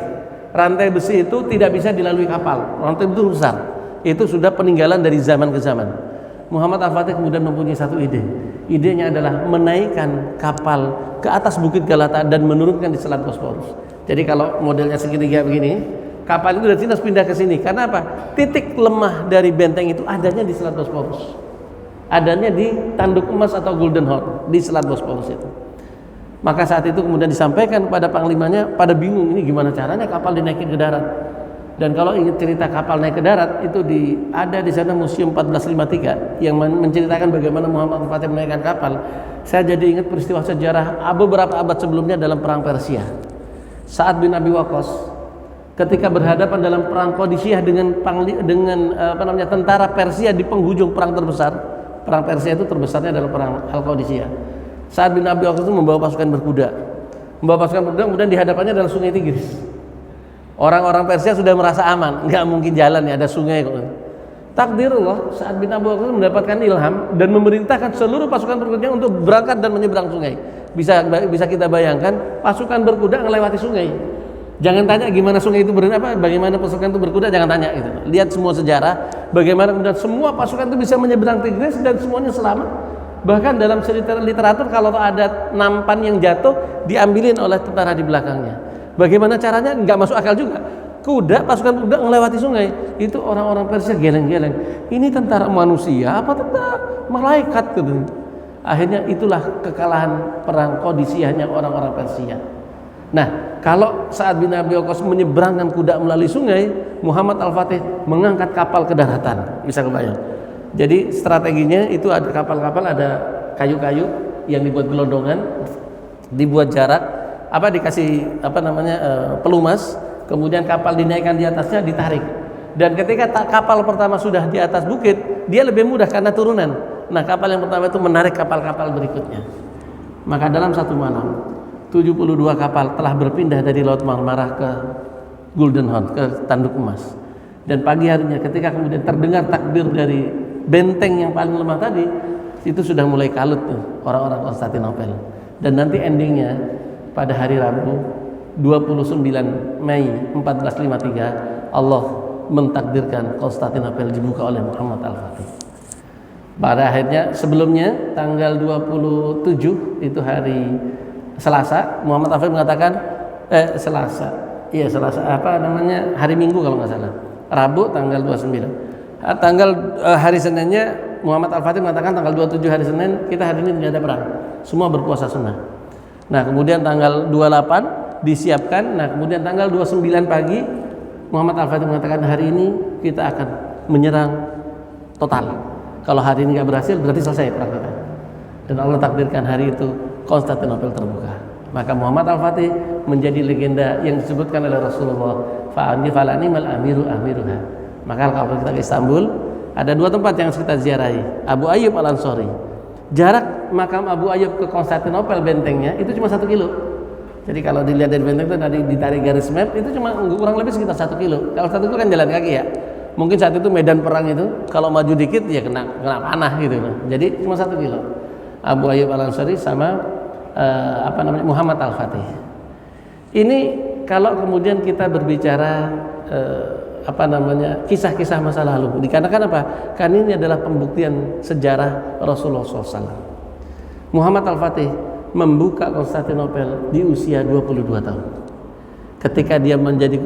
Rantai besi itu tidak bisa dilalui kapal. Rantai itu besar. Itu sudah peninggalan dari zaman ke zaman. Muhammad Al-Fatih kemudian mempunyai satu ide. Idenya adalah menaikkan kapal ke atas Bukit Galata dan menurunkan di Selat Bosporus. Jadi kalau modelnya segitiga begini, kapal itu dari sini harus pindah ke sini. Karena apa? Titik lemah dari benteng itu adanya di Selat Bosporus. Adanya di Tanduk Emas atau Golden Horn di Selat Bosporus itu. Maka saat itu kemudian disampaikan kepada panglimanya, pada bingung ini gimana caranya kapal dinaikin ke darat. Dan kalau ingin cerita kapal naik ke darat itu ada di sana Museum 1453 yang menceritakan bagaimana Muhammad Al-Fatih menaikkan kapal. Saya jadi ingat peristiwa sejarah beberapa abad sebelumnya dalam perang Persia. Sa'ad bin Abi Waqqas ketika berhadapan dalam perang Qadisiyah dengan tentara Persia di penghujung perang terbesar. Perang Persia itu terbesarnya adalah perang Al-Qadisiyah. Sa'ad bin Abi Waqqas itu membawa pasukan berkuda. Kemudian di hadapannya adalah Sungai Tigris. Orang-orang Persia sudah merasa aman, nggak mungkin jalan ya, ada sungai kok. Takdirullah, Sa'ad bin Abi Waqqas mendapatkan ilham dan memerintahkan seluruh pasukan berkudanya untuk berangkat dan menyeberang sungai. Bisa kita bayangkan pasukan berkuda melewati sungai. Jangan tanya gimana sungai itu bagaimana pasukan itu berkuda, jangan tanya gitu. Lihat semua sejarah, bagaimana kemudian semua pasukan itu bisa menyeberang Tigris dan semuanya selamat. Bahkan dalam cerita literatur kalau ada nampan yang jatuh diambilin oleh tentara di belakangnya. Bagaimana caranya? Nggak masuk akal juga. Pasukan kuda melewati sungai. Itu orang-orang Persia geleng-geleng. Ini tentara manusia apa tentara malaikat gitu. Akhirnya itulah kekalahan perang Qadisiyahnya orang-orang Persia. Nah, kalau Sa'ad bin Abi Waqqas menyeberangkan kuda melalui sungai, Muhammad Al-Fatih mengangkat kapal ke daratan. Bisa kebayang. Jadi strateginya itu ada kapal-kapal, ada kayu-kayu yang dibuat gelondongan, dibuat jarak, dikasih pelumas, kemudian kapal dinaikkan di atasnya, ditarik. Dan ketika kapal pertama sudah di atas bukit, dia lebih mudah karena turunan. Nah, kapal yang pertama itu menarik kapal-kapal berikutnya. Maka dalam satu malam 72 kapal telah berpindah dari Laut Marmara ke Golden Horn, ke Tanduk Emas. Dan pagi harinya ketika kemudian terdengar takbir dari benteng yang paling lemah tadi, itu sudah mulai kalut tuh orang-orang Konstantinopel. Dan nanti endingnya pada hari Rabu 29 Mei 1453 Allah mentakdirkan Konstantinopel dibuka oleh Muhammad Al-Fatih. Pada akhirnya sebelumnya tanggal 27 itu hari Selasa, Muhammad Al-Fatih mengatakan hari Minggu kalau nggak salah. Rabu tanggal 29. Hari Seninnya Muhammad Al-Fatih mengatakan tanggal 27 hari Senin kita hari ini tidak ada perang. Semua berpuasa sunnah. Nah, kemudian tanggal 28 disiapkan. Nah, kemudian tanggal 29 pagi Muhammad Al-Fatih mengatakan hari ini kita akan menyerang total. Kalau hari ini nggak berhasil berarti selesai perang kita. Dan Allah takdirkan hari itu Konstantinopel terbuka. Maka Muhammad Al-Fatih menjadi legenda yang disebutkan oleh Rasulullah, fa'animal amiru amiruha. Maka kalau kita ke Istanbul, ada dua tempat yang harus kita ziarahi. Abu Ayyub Al-Ansari. Jarak makam Abu Ayyub ke Konstantinopel bentengnya itu cuma 1 kilo. Jadi kalau dilihat dari benteng itu tadi ditarik garis map itu cuma kurang lebih sekitar 1 kilo. Kalau 1 kilo kan jalan kaki ya. Mungkin saat itu medan perang itu kalau maju dikit ya kena panah gitu. Jadi cuma 1 kilo. Abu Ayyub Al-Ansari sama Muhammad Al-Fatih. Ini kalau kemudian kita berbicara kisah-kisah masa lalu. Dikarenakan apa? Karena ini adalah pembuktian sejarah Rasulullah SAW. Muhammad Al-Fatih membuka Konstantinopel di usia 22 tahun. Ketika dia menjadi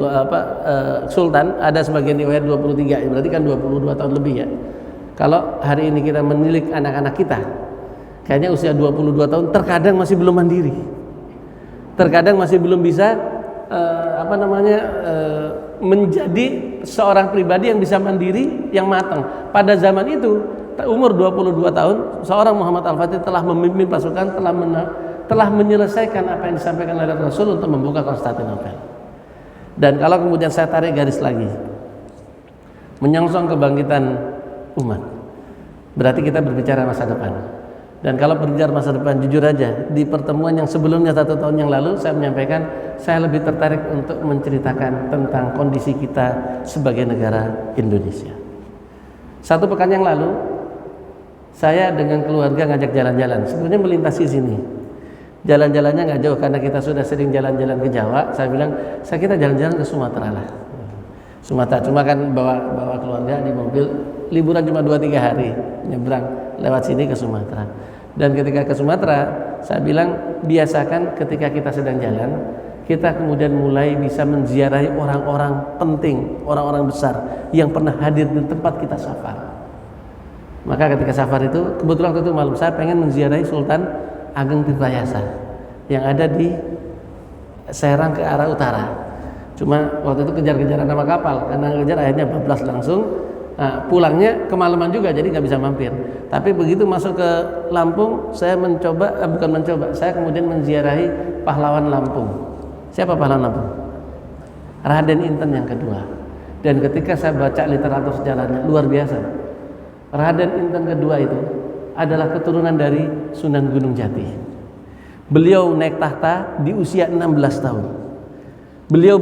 sultan, ada sebagian riwayat 23, berarti kan 22 tahun lebih ya. Kalau hari ini kita menilik anak-anak kita, kayaknya usia 22 tahun terkadang masih belum mandiri. Terkadang masih belum bisa menjadi seorang pribadi yang bisa mandiri, yang matang. Pada zaman itu, umur 22 tahun, seorang Muhammad Al-Fatih telah memimpin pasukan, telah menyelesaikan apa yang disampaikan oleh Rasul untuk membuka Konstantinopel. Dan kalau kemudian saya tarik garis lagi, menyongsong kebangkitan umat, berarti kita berbicara masa depan. Dan kalau berbicara masa depan, jujur aja, di pertemuan yang sebelumnya 1 tahun yang lalu saya menyampaikan, saya lebih tertarik untuk menceritakan tentang kondisi kita sebagai negara Indonesia. 1 pekan yang lalu, saya dengan keluarga ngajak jalan-jalan, sebenarnya melintasi sini. Jalan-jalannya nggak jauh karena kita sudah sering jalan-jalan ke Jawa. Saya bilang, kita jalan-jalan ke Sumatera lah. Sumatera, cuma kan bawa keluarga di mobil, liburan cuma 2-3 hari, nyebrang lewat sini ke Sumatera. Dan ketika ke Sumatera, saya bilang biasakan ketika kita sedang jalan, kita kemudian mulai bisa menziarahi orang-orang penting, orang-orang besar yang pernah hadir di tempat kita safar. Maka ketika safar itu, kebetulan waktu itu malam saya pengen menziarahi Sultan Ageng Tirtayasa. yang ada di Serang ke arah utara. Cuma waktu itu kejar-kejaran sama kapal, karena ngejar akhirnya bablas langsung. Nah, pulangnya kemalaman juga, jadi nggak bisa mampir. Tapi begitu masuk ke Lampung, saya saya kemudian menziarahi pahlawan Lampung. Siapa pahlawan Lampung? Raden Inten yang kedua. Dan ketika saya baca literatur sejarahnya, luar biasa. Raden Inten kedua itu adalah keturunan dari Sunan Gunung Jati. Beliau naik tahta di usia 16 tahun. Beliau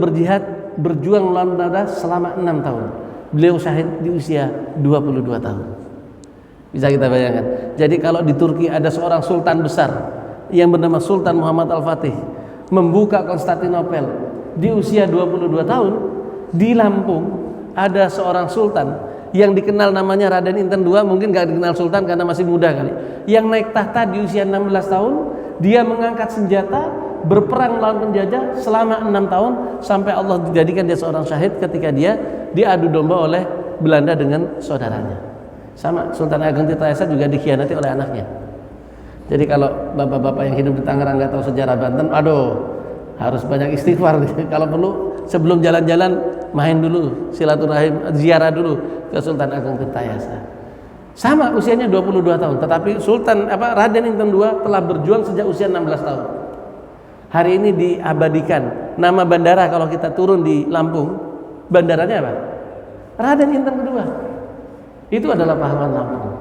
berjuang melawan Belanda selama 6 tahun. Beliau syahid di usia 22 tahun. Bisa kita bayangkan. Jadi kalau di Turki ada seorang sultan besar yang bernama Sultan Muhammad Al-Fatih membuka Konstantinopel di usia 22 tahun, di Lampung ada seorang sultan yang dikenal namanya Raden Inten II, mungkin gak dikenal sultan karena masih muda kali. Yang naik tahta di usia 16 tahun, dia mengangkat senjata, berperang melawan penjajah selama 6 tahun sampai Allah dijadikan dia seorang syahid ketika dia diadu domba oleh Belanda dengan saudaranya. Sama Sultan Ageng Tirtayasa juga dikhianati oleh anaknya. Jadi kalau bapak-bapak yang hidup di Tangerang nggak tahu sejarah Banten, aduh, harus banyak istighfar. Kalau perlu sebelum jalan-jalan main dulu, silaturahim, ziarah dulu ke Sultan Ageng Tirtayasa. Sama usianya 22 tahun, tetapi Raden Inten II telah berjuang sejak usia 16 tahun. Hari ini diabadikan nama bandara kalau kita turun di Lampung, bandaranya apa? Raden Inten II. Itu adalah pahlawan Lampung.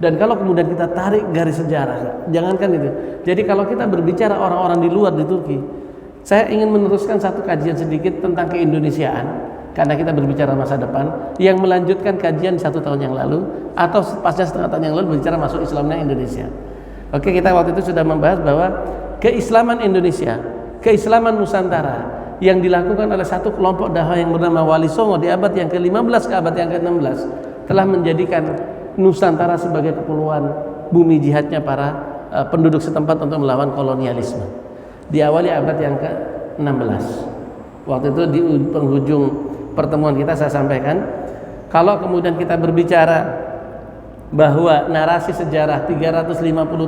Dan kalau kemudian kita tarik garis sejarah, jangankan itu. Jadi kalau kita berbicara orang-orang di luar di Turki, saya ingin meneruskan satu kajian sedikit tentang keindonesiaan. Karena kita berbicara masa depan, yang melanjutkan kajian 1 tahun yang lalu atau pasca setengah tahun yang lalu berbicara masuk Islamnya Indonesia. Oke, kita waktu itu sudah membahas bahwa keislaman Indonesia, keislaman Nusantara yang dilakukan oleh satu kelompok dakwah yang bernama Wali Songo di abad yang ke-15 ke abad yang ke-16 telah menjadikan Nusantara sebagai kepulauan bumi jihadnya para penduduk setempat untuk melawan kolonialisme. Diawali abad yang ke-16. Waktu itu di penghujung pertemuan kita saya sampaikan, kalau kemudian kita berbicara bahwa narasi sejarah 350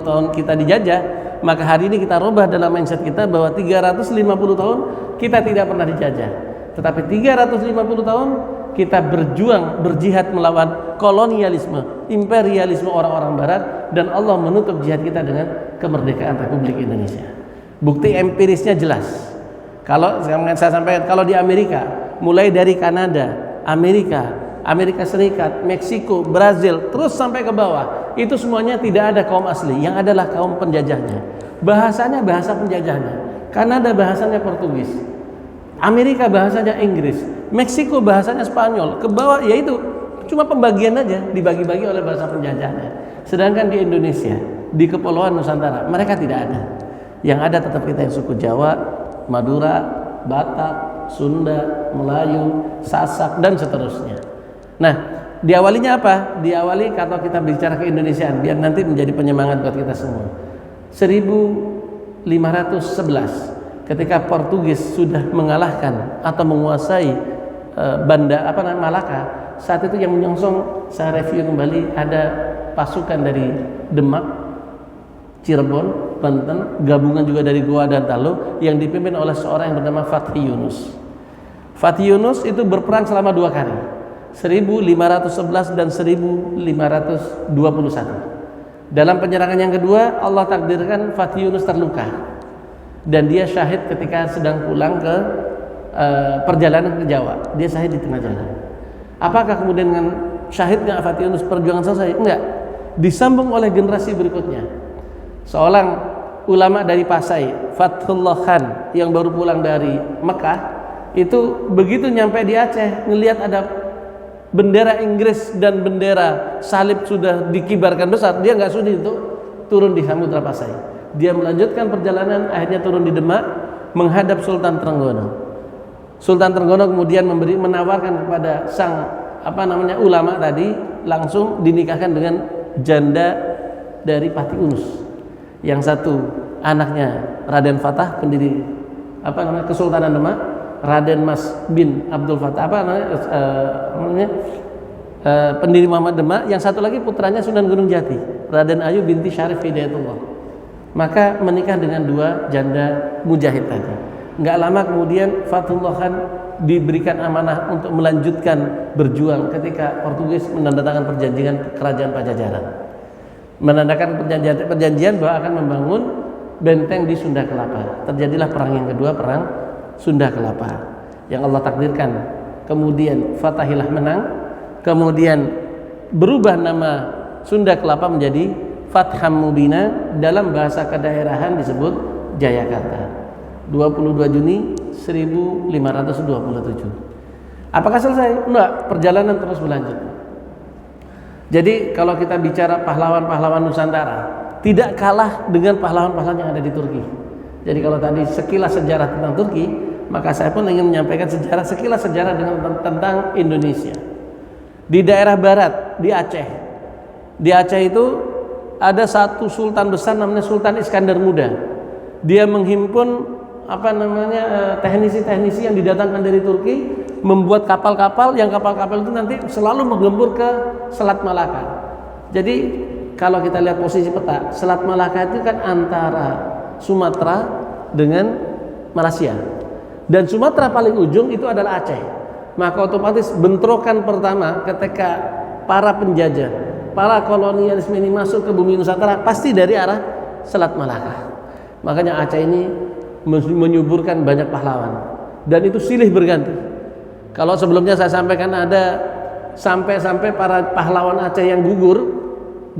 tahun kita dijajah, maka hari ini kita rubah dalam mindset kita bahwa 350 tahun kita tidak pernah dijajah, tetapi 350 tahun kita berjuang, berjihad melawan kolonialisme, imperialisme orang-orang barat, dan Allah menutup jihad kita dengan kemerdekaan Republik Indonesia. Bukti empirisnya jelas. Kalau saya sampaikan, kalau di Amerika, mulai dari Kanada, Amerika Serikat, Meksiko, Brazil, terus sampai ke bawah, itu semuanya tidak ada kaum asli, yang adalah kaum penjajahnya. Bahasanya bahasa penjajahnya. Kanada bahasanya Portugis, Amerika bahasanya Inggris, Meksiko bahasanya Spanyol. Ke bawah yaitu cuma pembagian aja, dibagi-bagi oleh bahasa penjajahnya. Sedangkan di Indonesia, di Kepulauan Nusantara, mereka tidak ada. Yang ada tetap kita yang suku Jawa, Madura, Batak, Sunda, Melayu, Sasak, dan seterusnya. Nah, diawalinya apa? Diawali kalau kita bicara keindonesiaan, biar nanti menjadi penyemangat buat kita semua. 1511, ketika Portugis sudah mengalahkan atau menguasai Malaka, saat itu yang menyongsong, saya review kembali, ada pasukan dari Demak, Cirebon, Banten, gabungan juga dari Goa dan Talu yang dipimpin oleh seorang yang bernama Fathi Yunus. Fathi Yunus itu berperang selama 2 kali, 1511 dan 1521. Dalam penyerangan yang kedua, Allah takdirkan Fathi Yunus terluka dan dia syahid ketika sedang pulang ke perjalanan ke Jawa. Dia syahid di tengah jalan. Apakah kemudian dengan syahidnya Fathi Yunus perjuangan selesai? Enggak. Disambung oleh generasi berikutnya. Seorang ulama dari Pasai, Fathullah Khan, yang baru pulang dari Mekah, itu begitu nyampe di Aceh, ngelihat ada bendera Inggris dan bendera salib sudah dikibarkan besar, dia nggak sudi untuk turun di Samudra Pasai. Dia melanjutkan perjalanan, akhirnya turun di Demak menghadap Sultan Trenggono. Sultan Trenggono kemudian menawarkan kepada sang ulama tadi, langsung dinikahkan dengan janda dari Fathi Yunus. Yang satu anaknya Raden Fatah, pendiri Kesultanan Demak, Raden Mas bin Abdul Fatah pendiri Muhammad Demak. Yang satu lagi putranya Sunan Gunung Jati, Raden Ayu binti Syarif Hidayatullah. maka menikah dengan dua janda mujahid tadi. Nggak lama kemudian Fathullah Khan diberikan amanah untuk melanjutkan berjuang ketika Portugis menandatangani perjanjian kerajaan Pajajaran, menandakan perjanjian bahwa akan membangun benteng di Sunda Kelapa. Terjadilah perang yang kedua, perang Sunda Kelapa, yang Allah takdirkan kemudian Fatahillah menang, kemudian berubah nama Sunda Kelapa menjadi Fatham Mubina, dalam bahasa kedaerahan disebut Jayakarta. 22 Juni 1527. Apakah selesai? Enggak, perjalanan terus berlanjut. Jadi kalau kita bicara pahlawan-pahlawan Nusantara, tidak kalah dengan pahlawan-pahlawan yang ada di Turki. Jadi kalau tadi sekilas sejarah tentang Turki, maka saya pun ingin menyampaikan sekilas sejarah tentang Indonesia. Di daerah barat, di Aceh. Di Aceh itu ada satu sultan besar namanya Sultan Iskandar Muda. Dia menghimpun teknisi-teknisi yang didatangkan dari Turki, membuat kapal-kapal yang kapal-kapal itu nanti selalu menggembur ke Selat Malaka. Jadi kalau kita lihat posisi peta, Selat Malaka itu kan antara Sumatera dengan Malaysia, dan Sumatera paling ujung itu adalah Aceh. Maka otomatis bentrokan pertama ketika para penjajah, para kolonialisme ini masuk ke bumi Nusantara pasti dari arah Selat Malaka. Makanya Aceh ini menyuburkan banyak pahlawan, dan itu silih berganti. Kalau sebelumnya saya sampaikan ada sampai para pahlawan Aceh yang gugur,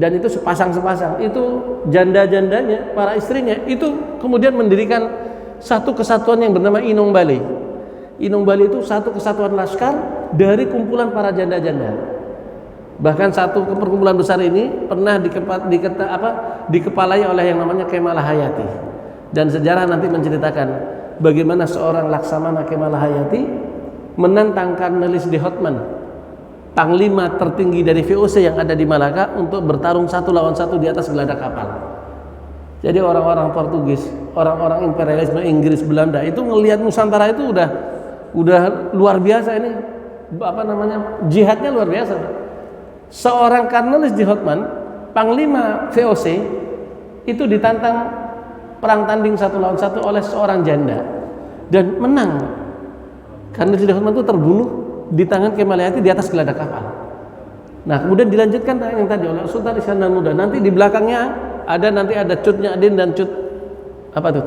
dan itu sepasang-sepasang, itu janda-jandanya, para istrinya itu kemudian mendirikan satu kesatuan yang bernama Inong Bali. Inong Bali itu satu kesatuan laskar dari kumpulan para janda-janda. Bahkan satu perkumpulan besar ini pernah dikepalai oleh yang namanya Kemalah Hayati. Dan sejarah nanti menceritakan bagaimana seorang Laksamana Kemalah Hayati menantang Cornelis de Houtman, panglima tertinggi dari VOC yang ada di Malaka, untuk bertarung satu lawan satu di atas geladak kapal. Jadi orang-orang Portugis, orang-orang imperialisme Inggris, Belanda itu ngelihat Nusantara itu udah luar biasa ini, jihadnya luar biasa. Seorang Cornelis de Houtman, panglima VOC, itu ditantang perang tanding satu lawan satu oleh seorang janda dan menang. Karena Cornelis de Houtman itu terbunuh di tangan Kemalah Hayati di atas geladak kapal. Nah, kemudian dilanjutkan yang tadi oleh Sultan Iskandar Muda. Nanti di belakangnya ada Cut Nyadin dan Cut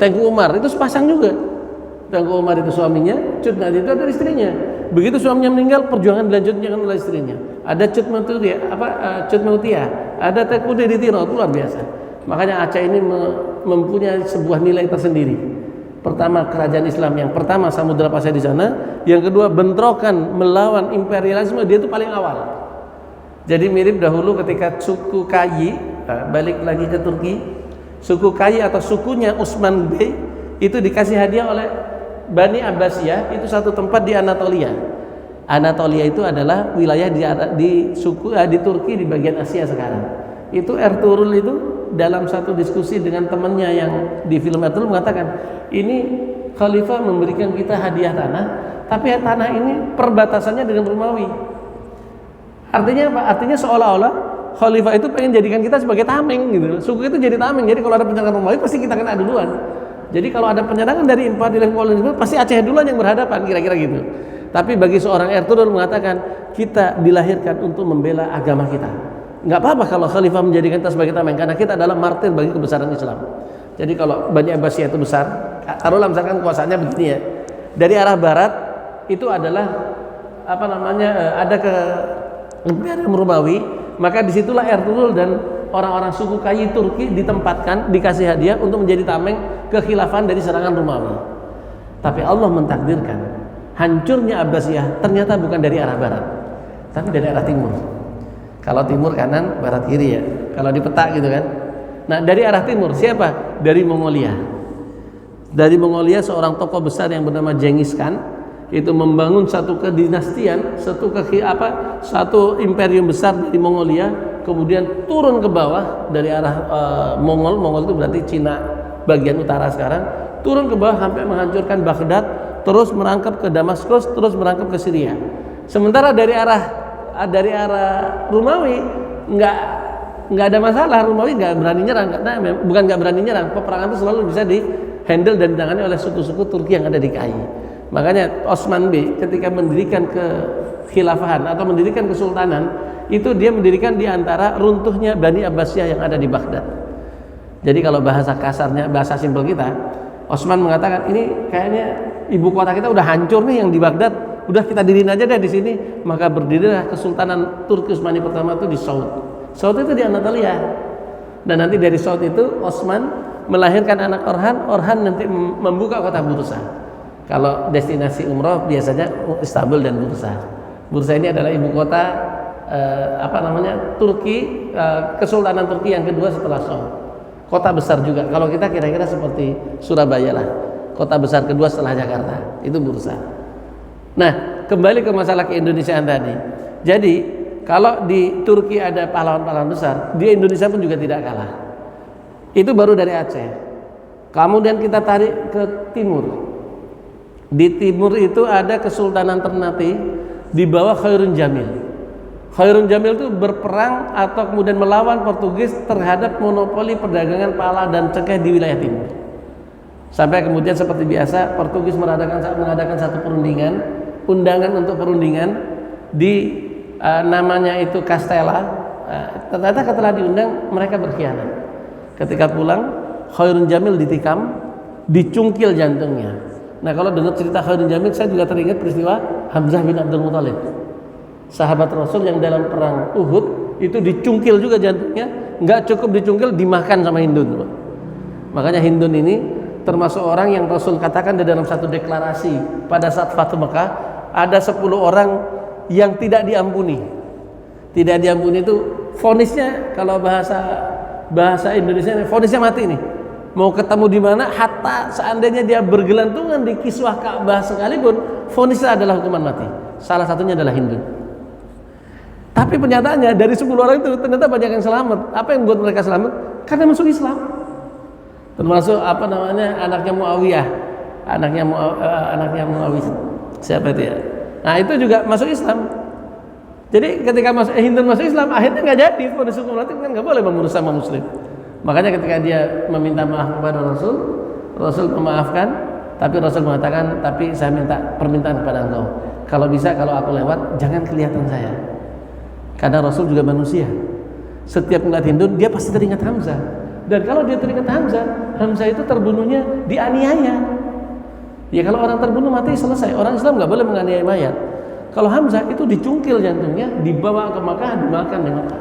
Tengku Umar, itu sepasang juga. Tengku Umar itu suaminya, Cut Nyadin itu ada istrinya. Begitu suaminya meninggal, perjuangan dilanjutkan oleh istrinya. Ada Cut Mutia, ada Tengku Deditiro, itu luar biasa. Makanya Aceh ini mempunyai sebuah nilai tersendiri. Pertama, kerajaan Islam yang pertama Samudra Pasai di sana, yang kedua bentrokan melawan imperialisme, dia itu paling awal. Jadi mirip dahulu ketika suku Kayi, balik lagi ke Turki, suku Kayi atau sukunya Utsman Bey itu dikasih hadiah oleh Bani Abbasiyah, itu satu tempat di Anatolia. Anatolia itu adalah wilayah di Turki di bagian Asia sekarang. Itu Ertugrul itu dalam satu diskusi dengan temannya yang di film Ertugrul mengatakan, ini Khalifah memberikan kita hadiah tanah, tapi tanah ini perbatasannya dengan Romawi. Artinya apa? Artinya seolah-olah Khalifah itu pengen jadikan kita sebagai tameng gitu. Suku itu jadi tameng. Jadi kalau ada penyerangan Romawi pasti kita kena duluan. Jadi kalau ada penyerangan dari imperialisme kolonialisme pasti Aceh duluan yang berhadapan, kira-kira gitu. Tapi bagi seorang Ertugrul mengatakan, kita dilahirkan untuk membela agama kita. Nggak apa-apa kalau Khalifah menjadikan kita sebagai tameng, karena kita adalah martir bagi kebesaran Islam. Jadi kalau Bani Abbasiyah itu besar, taruhlah misalkan kuasanya begini ya, dari arah barat itu adalah ada ke Imperium Romawi, maka disitulah Ertugrul dan orang-orang suku Kayi Turki ditempatkan, dikasih hadiah untuk menjadi tameng kekhilafan dari serangan Romawi. Tapi Allah mentakdirkan hancurnya Abbasiyah ternyata bukan dari arah barat, tapi dari arah timur. Kalau timur kanan, barat kiri ya. Kalau di peta gitu kan. Nah, dari arah timur siapa? Dari Mongolia. Dari Mongolia seorang tokoh besar yang bernama Genghis Khan itu membangun satu kedinastian, satu imperium besar di Mongolia, kemudian turun ke bawah dari arah Mongol itu berarti Cina bagian utara sekarang, turun ke bawah sampai menghancurkan Baghdad, terus merangkap ke Damaskus, terus merangkap ke Syria. Sementara dari arah Romawi nggak ada masalah. Romawi nggak berani nyerang, bukan nggak berani nyerang, peperangan itu selalu bisa di handle dan ditangani oleh suku-suku Turki yang ada di KAI. Makanya Osman B ketika mendirikan kekhilafahan atau mendirikan kesultanan, itu dia mendirikan di antara runtuhnya Bani Abbasiyah yang ada di Baghdad. Jadi kalau bahasa kasarnya, bahasa simpel kita, Osman mengatakan ini kayaknya ibu kota kita udah hancur nih yang di Baghdad, udah kita diriin aja deh di sini. Maka berdirilah Kesultanan Turki Utsmani pertama itu di Saud. Saud itu di Anatolia. Dan nanti dari Saud itu Osman melahirkan anak Orhan. Orhan nanti membuka kota Bursa. Kalau destinasi umroh biasanya Istanbul dan Bursa. Bursa ini adalah ibu kota Turki, Kesultanan Turki yang kedua setelah Saud. Kota besar juga. Kalau kita kira-kira seperti Surabaya lah, kota besar kedua setelah Jakarta, itu Bursa. Nah, kembali ke masalah keindonesiaan tadi. Jadi, kalau di Turki ada pahlawan-pahlawan besar, di Indonesia pun juga tidak kalah. Itu baru dari Aceh. Kemudian kita tarik ke timur. Di timur itu ada Kesultanan Ternate di bawah Khairun Jamil. Khairun Jamil itu berperang atau kemudian melawan Portugis terhadap monopoli perdagangan pala dan cengkeh di wilayah timur. Sampai kemudian seperti biasa Portugis mengadakan satu perundingan, undangan untuk perundingan di namanya itu Castella. Ternyata setelah diundang mereka berkhianat. Ketika pulang Khairun Jamil ditikam, dicungkil jantungnya. Nah, kalau dengar cerita Khairun Jamil, saya juga teringat peristiwa Hamzah bin Abdul Muthalib, sahabat Rasul yang dalam perang Uhud itu dicungkil juga jantungnya. Nggak cukup dicungkil, dimakan sama Hindun. Makanya Hindun ini termasuk orang yang Rasul katakan di dalam satu deklarasi pada saat Fathu Mekah, ada 10 orang yang tidak diampuni. Tidak diampuni itu vonisnya, kalau bahasa Indonesia vonisnya mati nih. Mau ketemu di mana, hatta seandainya dia bergelantungan di kiswah Ka'bah sekalipun, vonisnya adalah hukuman mati. Salah satunya adalah Hindun. Tapi pernyataannya dari 10 orang itu ternyata banyak yang selamat. Apa yang buat mereka selamat? Karena masuk Islam. Termasuk anaknya Muawiyah, anaknya Muawiyah. Siapa itu ya? Nah, itu juga masuk Islam. Jadi ketika Hindun masuk Islam, akhirnya nggak jadi vonis hukum mati, kan nggak boleh membunuh sama Muslim. Makanya ketika dia meminta maaf kepada Rasul, Rasul memaafkan, tapi Rasul mengatakan, tapi saya minta permintaan kepada engkau. Kalau bisa, kalau aku lewat, jangan kelihatan saya. Karena Rasul juga manusia. Setiap melihat Hindun, dia pasti teringat Hamzah. Dan kalau dia teringat Hamzah itu terbunuhnya dianiaya. Ya kalau orang terbunuh mati selesai. Orang Islam nggak boleh menganiaya mayat. Kalau Hamzah itu dicungkil jantungnya, dibawa ke Makkah, dimakan di Makkah.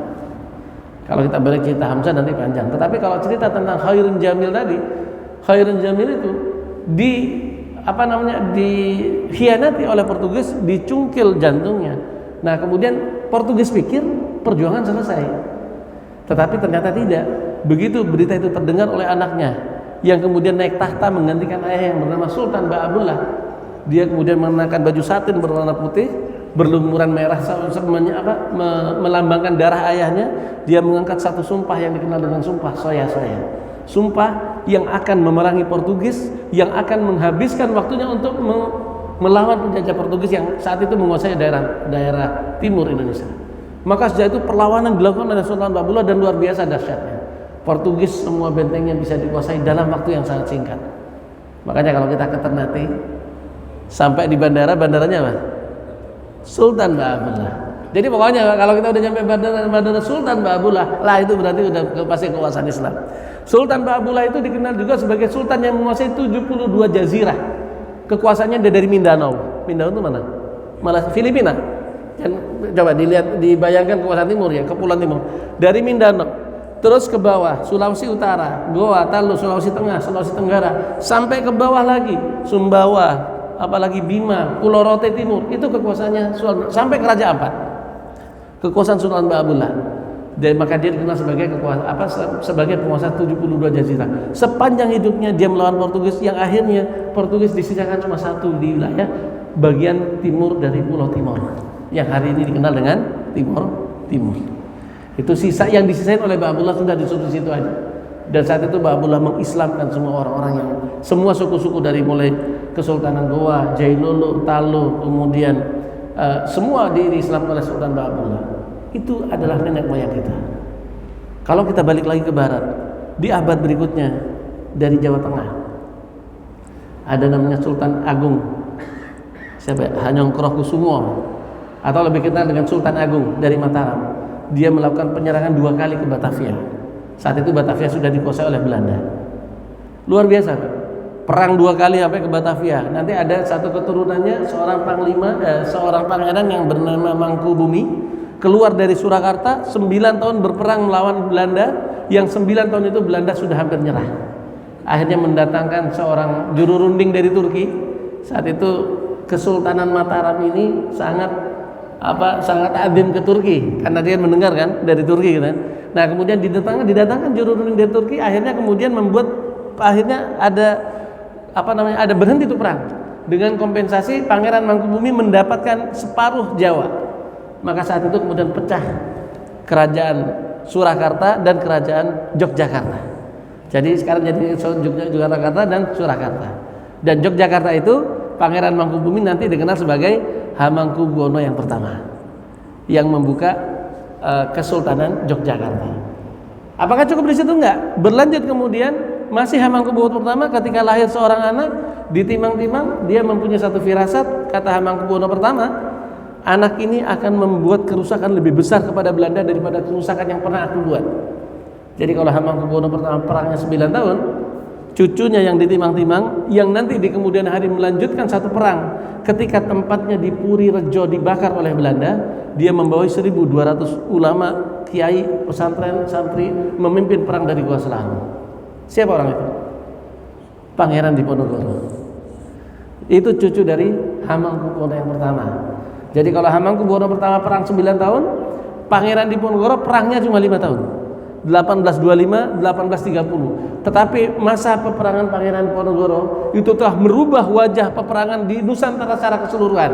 Kalau kita balik cerita Hamzah nanti panjang. Tetapi kalau cerita tentang Khairun Jamil tadi, Khairun Jamil itu dikhianati oleh Portugis, dicungkil jantungnya. Nah, kemudian Portugis pikir perjuangan selesai. Tetapi ternyata tidak. Begitu berita itu terdengar oleh anaknya yang kemudian naik tahta menggantikan ayah yang bernama Sultan Ba'abullah. Dia kemudian mengenakan baju satin berwarna putih, berlumuran merah melambangkan darah ayahnya. Dia mengangkat satu sumpah yang dikenal dengan sumpah soya-soya. Sumpah yang akan memerangi Portugis, yang akan menghabiskan waktunya untuk melawan penjajah Portugis yang saat itu menguasai daerah timur Indonesia. Maka sejak itu perlawanan dilakukan oleh Sultan Ba'abullah dan luar biasa dahsyatnya. Portugis semua bentengnya bisa dikuasai dalam waktu yang sangat singkat. Makanya kalau kita ke Ternate, sampai di bandaranya apa? Sultan Ba'abullah. Jadi pokoknya kalau kita udah nyampe bandara Sultan Ba'abullah, lah itu berarti udah pasti kekuasaan Islam. Sultan Ba'abullah itu dikenal juga sebagai sultan yang menguasai 72 jazirah. Kekuasaannya dari Mindanao. Mindanao itu mana? Malah Filipina. Coba dilihat, dibayangkan kekuasaan timur ya, kepulauan timur. Dari Mindanao terus ke bawah, Sulawesi Utara, Goa, Talu, Sulawesi Tengah, Sulawesi Tenggara, sampai ke bawah lagi, Sumbawa, apalagi Bima, Pulau Rote Timur, itu kekuasaannya sampai ke Raja Ampat. Kekuasaan Sultan Ba'abullah. Dan maka dia dikenal sebagai penguasa 72 jazirah. Sepanjang hidupnya dia melawan Portugis, yang akhirnya Portugis disisakan cuma satu di wilayah bagian timur dari Pulau Timor, yang hari ini dikenal dengan Timur. Itu sisa yang disisain oleh Ba'abullah sudah disuruh situ aja. Dan saat itu Ba'abullah mengislamkan semua orang-orang semua suku-suku dari mulai Kesultanan Goa, Jailolo, Talu, kemudian semua diislamkan oleh Sultan Ba'abullah. Itu adalah nenek moyang kita. Kalau kita balik lagi ke barat, di abad berikutnya dari Jawa Tengah ada namanya Sultan Agung, siapa? Hanyongkrokusumo, atau lebih dikenal dengan Sultan Agung dari Mataram. Dia melakukan penyerangan 2 kali ke Batavia. Saat itu Batavia sudah dikuasai oleh Belanda. Luar biasa, perang 2 kali sampai ke Batavia. Nanti ada satu keturunannya, seorang panglima, seorang pangeran yang bernama Mangkubumi, keluar dari Surakarta, 9 tahun berperang melawan Belanda. Yang 9 tahun itu Belanda sudah hampir nyerah. Akhirnya mendatangkan seorang juru runding dari Turki. Saat itu Kesultanan Mataram ini sangat adim ke Turki, karena dia mendengar kan dari Turki gitu kan. Nah, kemudian didatangkan juru runding dari Turki, akhirnya kemudian ada berhenti itu perang. Dengan kompensasi Pangeran Mangkubumi mendapatkan separuh Jawa. Maka saat itu kemudian pecah kerajaan Surakarta dan kerajaan Yogyakarta. Jadi sekarang jadi Yogyakarta dan Surakarta. Dan Yogyakarta itu Pangeran Mangkubumi nanti dikenal sebagai Hamengkubuwono yang pertama, yang membuka Kesultanan Yogyakarta. Apakah cukup di situ? Enggak. Berlanjut kemudian masih Hamengkubuwono pertama, ketika lahir seorang anak ditimang-timang, dia mempunyai satu firasat, kata Hamengkubuwono pertama, anak ini akan membuat kerusakan lebih besar kepada Belanda daripada kerusakan yang pernah aku buat. Jadi kalau Hamengkubuwono pertama perangnya 9 tahun, cucunya yang ditimang-timang, yang nanti di kemudian hari melanjutkan satu perang, ketika tempatnya di Puri Rejo dibakar oleh Belanda, dia membawa 1.200 ulama, kiai, pesantren, santri, memimpin perang dari Gua Selalu. Siapa orang itu? Pangeran Diponegoro. Itu cucu dari Hamengkubuwono yang pertama. Jadi kalau Hamengkubuwono pertama perang 9 tahun, Pangeran Diponegoro perangnya cuma 5 tahun, 1825, 1830. Tetapi masa peperangan Pangeran Diponegoro itu telah merubah wajah peperangan di Nusantara secara keseluruhan.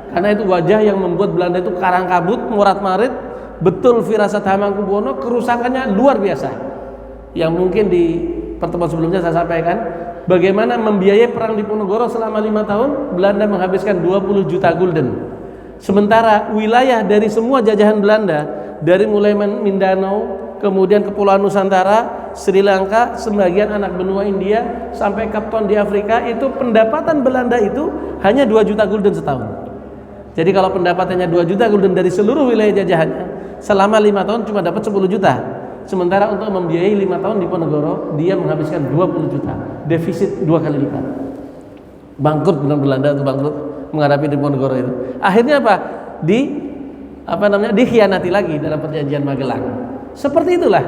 Karena itu wajah yang membuat Belanda itu karang kabut, morat-marit. Betul firasat Hamengkubuwono, kerusakannya luar biasa. Yang mungkin di pertemuan sebelumnya saya sampaikan, bagaimana membiayai perang Diponegoro selama 5 tahun, Belanda menghabiskan 20 juta gulden. Sementara wilayah dari semua jajahan Belanda, dari mulai Mindanao, kemudian Kepulauan Nusantara, Sri Lanka, sebagian anak benua India, sampai Cape Town di Afrika, itu pendapatan Belanda itu hanya 2 juta gulden setahun. Jadi kalau pendapatannya 2 juta gulden dari seluruh wilayah jajahannya, selama 5 tahun cuma dapat 10 juta. Sementara untuk membiayai 5 tahun Diponegoro, dia menghabiskan 20 juta, defisit 2 kali lipat. Bangkrut benar Belanda itu, bangkrut menghadapi Diponegoro itu. Akhirnya apa? Dikhianati lagi dalam perjanjian Magelang. Seperti itulah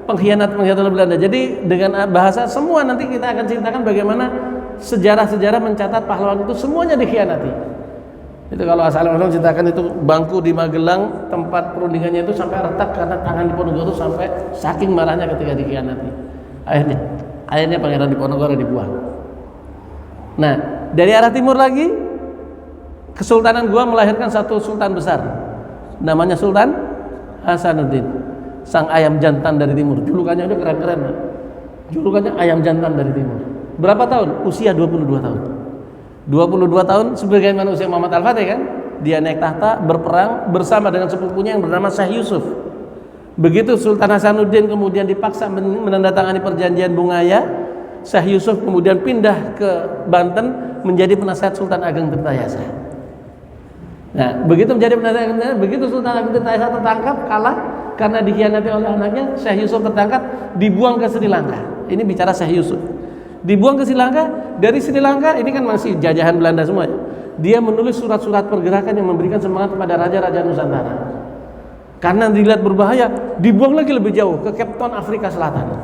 pengkhianatan Belanda. Jadi dengan bahasa semua nanti kita akan ceritakan bagaimana sejarah-sejarah mencatat pahlawan itu semuanya dikhianati. Itu kalau asal-usul ceritakan itu bangku di Magelang, tempat perundingannya itu sampai retak karena tangan Diponegoro sampai saking marahnya ketika dikhianati. Akhirnya Pangeran Diponegoro dibuang. Nah, dari arah timur lagi, Kesultanan Goa melahirkan satu sultan besar, namanya Sultan Hasanuddin, sang ayam jantan dari timur. Julukannya udah keren-keren, julukannya ayam jantan dari timur. Berapa tahun? Usia 22 tahun. 22 tahun sebagaimana usia Muhammad Al-Fatih kan? Dia naik tahta, berperang bersama dengan sepupunya yang bernama Syekh Yusuf. Begitu Sultan Hasanuddin kemudian dipaksa menandatangani perjanjian Bungaya, Syekh Yusuf kemudian pindah ke Banten menjadi penasihat Sultan Ageng Tirtayasa. Nah, begitu menjadi penasihat, begitu Sultan Ageng Tirtayasa tertangkap, kalah karena dikhianati oleh anaknya, Syekh Yusuf tertangkap, dibuang ke Sri Lanka. Ini bicara Syekh Yusuf. Dibuang ke Sri Lanka, dari Sri Lanka ini kan masih jajahan Belanda semua ya. Dia menulis surat-surat pergerakan yang memberikan semangat kepada raja-raja Nusantara. Karena dilihat berbahaya, dibuang lagi lebih jauh ke Cape Town, Afrika Selatan.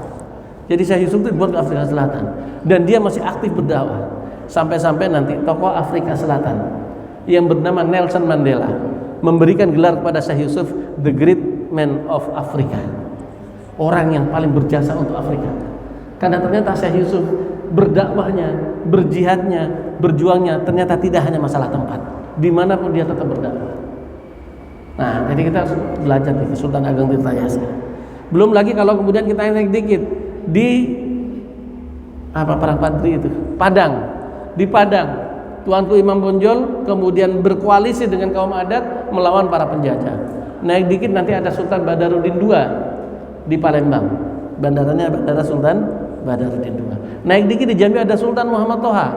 Jadi Syekh Yusuf itu dibuang ke Afrika Selatan dan dia masih aktif berdakwah. Sampai-sampai nanti tokoh Afrika Selatan yang bernama Nelson Mandela memberikan gelar kepada Syekh Yusuf the Great Man of Africa. Orang yang paling berjasa untuk Afrika. Karena ternyata Syekh Yusuf berdakwahnya, berjihadnya, berjuangnya ternyata tidak hanya masalah tempat, dimanapun dia tetap berdakwah. Nah, jadi kita harus belajar dari Sultan Ageng Tirtayasa. Belum lagi kalau kemudian kita naik dikit di Perang Padri itu, Padang. Di Padang, Tuanku Imam Bonjol kemudian berkoalisi dengan kaum adat melawan para penjajah. Naik dikit nanti ada Sultan Badaruddin II di Palembang. Bandaranya Bandara Sultan Badarudin II. Naik dikit di Jambi ada Sultan Muhammad Toha.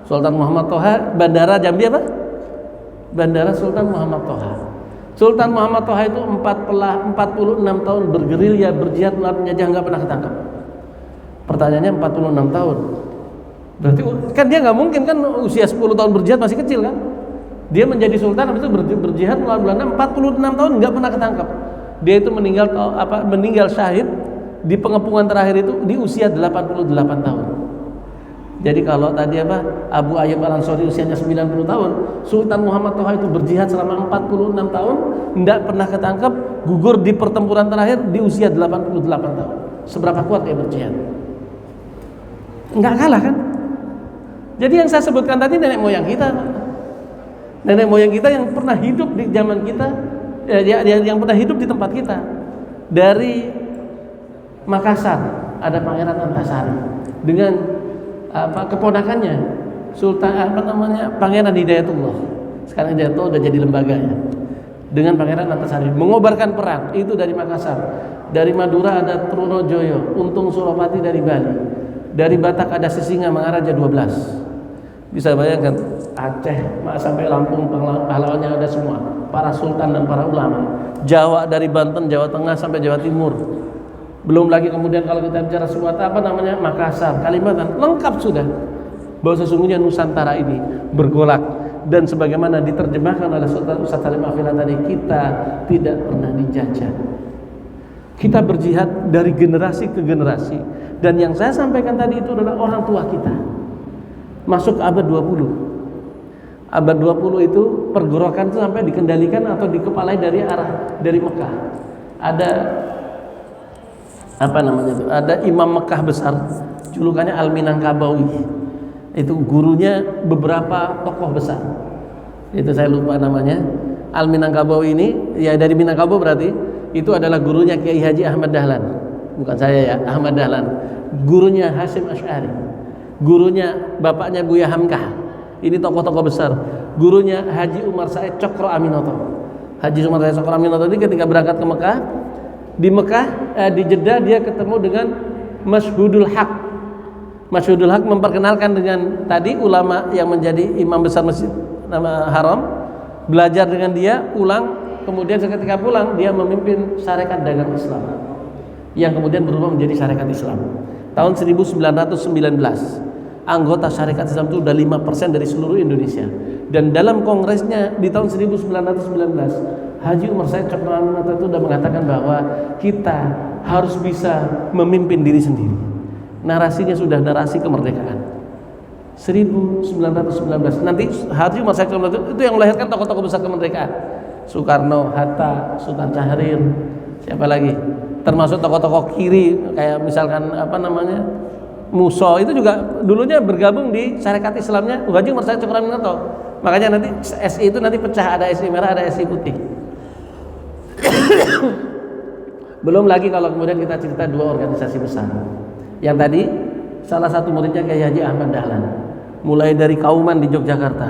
Sultan Muhammad Toha, bandara Jambi apa? Bandara Sultan Muhammad Toha. Sultan Muhammad Toha itu 46 tahun bergerilya, berjihad melawan penjajah, nggak pernah ketangkap. Pertanyaannya 46 tahun. Berarti kan dia nggak mungkin kan usia 10 tahun berjihad, masih kecil kan? Dia menjadi sultan habis itu berjihad melawan Belanda 46 tahun nggak pernah ketangkap. Dia itu meninggal syahid di pengepungan terakhir itu di usia 88 tahun. Jadi kalau tadi Abu Ayyub Al-Ansari usianya 90 tahun, Sultan Muhammad Toha itu berjihad selama 46 tahun, tidak pernah ketangkap, gugur di pertempuran terakhir di usia 88 tahun. Seberapa kuat dia berjihad? Enggak kalah kan? Jadi yang saya sebutkan tadi nenek moyang kita. Nenek moyang kita yang pernah hidup di zaman kita, yang pernah hidup di tempat kita. Dari Makassar ada Pangeran Antasari dengan keponakannya Sultan Pangeran Hidayatullah. Sekarang Hidayatullah udah jadi lembaganya. Dengan Pangeran Antasari mengobarkan perang itu dari Makassar. Dari Madura ada Trunojoyo, Untung Suropati dari Bali. Dari Batak ada Sisinga Mangaraja 12. Bisa bayangkan Aceh sampai Lampung pahlawannya ada semua, para sultan dan para ulama. Jawa dari Banten, Jawa Tengah sampai Jawa Timur. Belum lagi kemudian kalau kita bicara Sumatera Makassar, Kalimantan, lengkap sudah. Bahwa sesungguhnya Nusantara ini bergolak dan sebagaimana diterjemahkan oleh Sultan Ustaz Salim Afila tadi, kita tidak pernah dijajah. Kita berjihad dari generasi ke generasi. Dan yang saya sampaikan tadi itu adalah orang tua kita. Masuk abad 20. Abad 20 itu pergerakan itu sampai dikendalikan atau dikepalai dari Mekah. Ada ada imam Mekah besar, julukannya Al-Minangkabawi. Itu gurunya beberapa tokoh besar. Itu saya lupa namanya. Al-Minangkabawi ini ya dari Minangkabau, berarti itu adalah gurunya Kiai Haji Ahmad Dahlan. Bukan saya ya, Ahmad Dahlan. Gurunya Hasyim Asy'ari. Gurunya bapaknya Buya Hamkah. Ini tokoh-tokoh besar. Gurunya Haji Umar Said Cokro Aminoto. Haji Umar Said Cokro Aminoto ini ketika berangkat ke Mekah, di Jeddah dia ketemu dengan Masyhudul Haq. Masyhudul Haq memperkenalkan dengan tadi ulama yang menjadi imam besar Masjid Haram, belajar dengan dia, pulang, kemudian seketika pulang dia memimpin Syarikat Dagang Islam yang kemudian berubah menjadi Syarikat Islam. Tahun 1919 anggota Syarikat Islam itu udah 5% dari seluruh Indonesia. Dan dalam kongresnya di tahun 1919 Haji Umar Said Cokro Aminoto itu sudah mengatakan bahwa kita harus bisa memimpin diri sendiri. Narasinya sudah narasi kemerdekaan. 1919 nanti Haji Umar Said Cokro Aminoto itu yang melahirkan tokoh-tokoh besar kemerdekaan. Soekarno, Hatta, Sultan Syahrir, siapa lagi? Termasuk tokoh-tokoh kiri kayak misalkan Muso itu juga dulunya bergabung di Syarikat Islamnya Haji Umar Said Cokro Aminoto. Makanya nanti SI itu nanti pecah, ada SI merah, ada SI putih. Belum lagi kalau kemudian kita cerita dua organisasi besar. Yang tadi salah satu muridnya Kiai Haji Ahmad Dahlan. Mulai dari Kauman di Yogyakarta,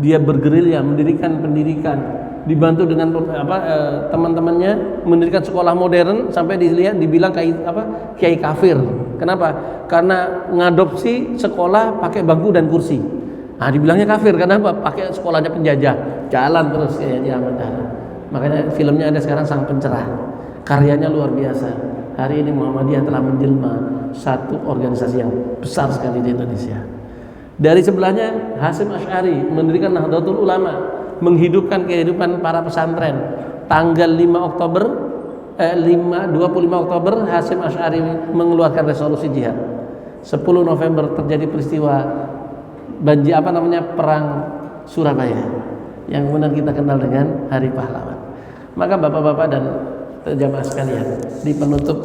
dia bergerilya mendirikan pendidikan, dibantu dengan teman-temannya mendirikan sekolah modern sampai dibilang kiai kafir. Kenapa? Karena ngadopsi sekolah pakai bangku dan kursi. Nah, dibilangnya kafir. Kenapa? Pakai sekolahnya penjajah. Jalan terus Kiai Haji Ahmad Dahlan. Makanya filmnya ada sekarang, Sang Pencerah. Karyanya luar biasa. Hari ini Muhammadiyah telah menjelma satu organisasi yang besar sekali di Indonesia. Dari sebelahnya Hasyim Asy'ari mendirikan Nahdlatul Ulama, menghidupkan kehidupan para pesantren. Tanggal 25 Oktober Hasyim Asy'ari mengeluarkan resolusi jihad. 10 November terjadi peristiwa perang Surabaya yang kemudian kita kenal dengan Hari Pahlawan. Maka bapak-bapak dan jamaah sekalian, di penutup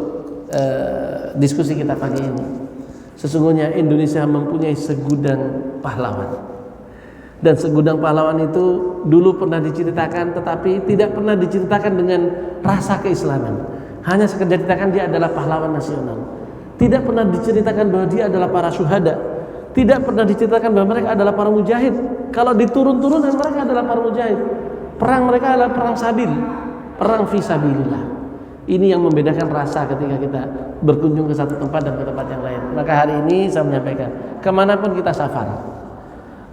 diskusi kita pagi ini, sesungguhnya Indonesia mempunyai segudang pahlawan. Dan segudang pahlawan itu dulu pernah diceritakan, tetapi tidak pernah diceritakan dengan rasa keislaman. Hanya sekedar diceritakan dia adalah pahlawan nasional. Tidak pernah diceritakan bahwa dia adalah para syuhada. Tidak pernah diceritakan bahwa mereka adalah para mujahid. Kalau diturun-turunkan mereka adalah para mujahid. Perang mereka adalah perang sabil, perang fisabilillah. Ini yang membedakan rasa ketika kita berkunjung ke satu tempat dan ke tempat yang lain. Maka hari ini saya menyampaikan, kemanapun kita safar,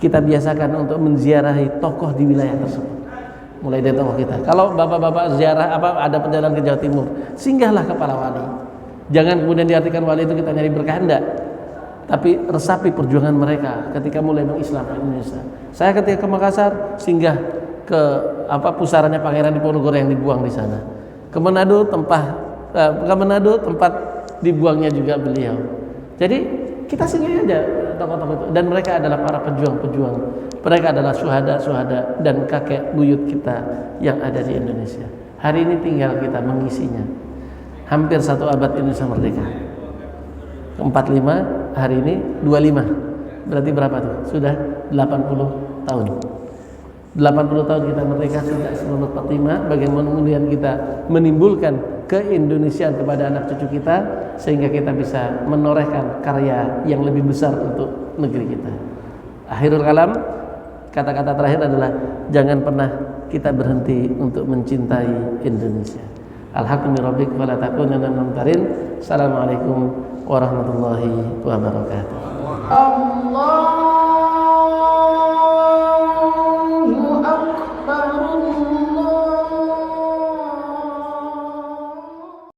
kita biasakan untuk menziarahi tokoh di wilayah tersebut. Mulai dari tokoh kita. Kalau bapak-bapak ziarah ada perjalanan ke Jawa Timur, singgahlah ke para wali. Jangan kemudian diartikan wali itu kita nyari berkah, enggak. Tapi resapi perjuangan mereka ketika mulai mengislamkan Indonesia. Saya ketika ke Makassar, singgah ke pusarannya Pangeran Diponegoro yang dibuang di sana. Ke Manado tempat dibuangnya juga beliau. Jadi kita singgah aja tokoh-tokoh itu, dan mereka adalah para pejuang-pejuang. Mereka adalah syuhada dan kakek buyut kita yang ada di Indonesia. Hari ini tinggal kita mengisinya. Hampir 1 abad Indonesia merdeka. 45, hari ini 25. Berarti berapa tuh? Sudah 80 tahun. 80 tahun kita merdeka sejak 1945. Bagaimana kemudian kita menimbulkan keindonesiaan kepada anak cucu kita, sehingga kita bisa menorehkan karya yang lebih besar untuk negeri kita. Akhirul kalam, kata-kata terakhir adalah jangan pernah kita berhenti untuk mencintai Indonesia. Al-haqqu min rabbik fala takunanna minal mumtarin. Assalamualaikum warahmatullahi wabarakatuh. Allah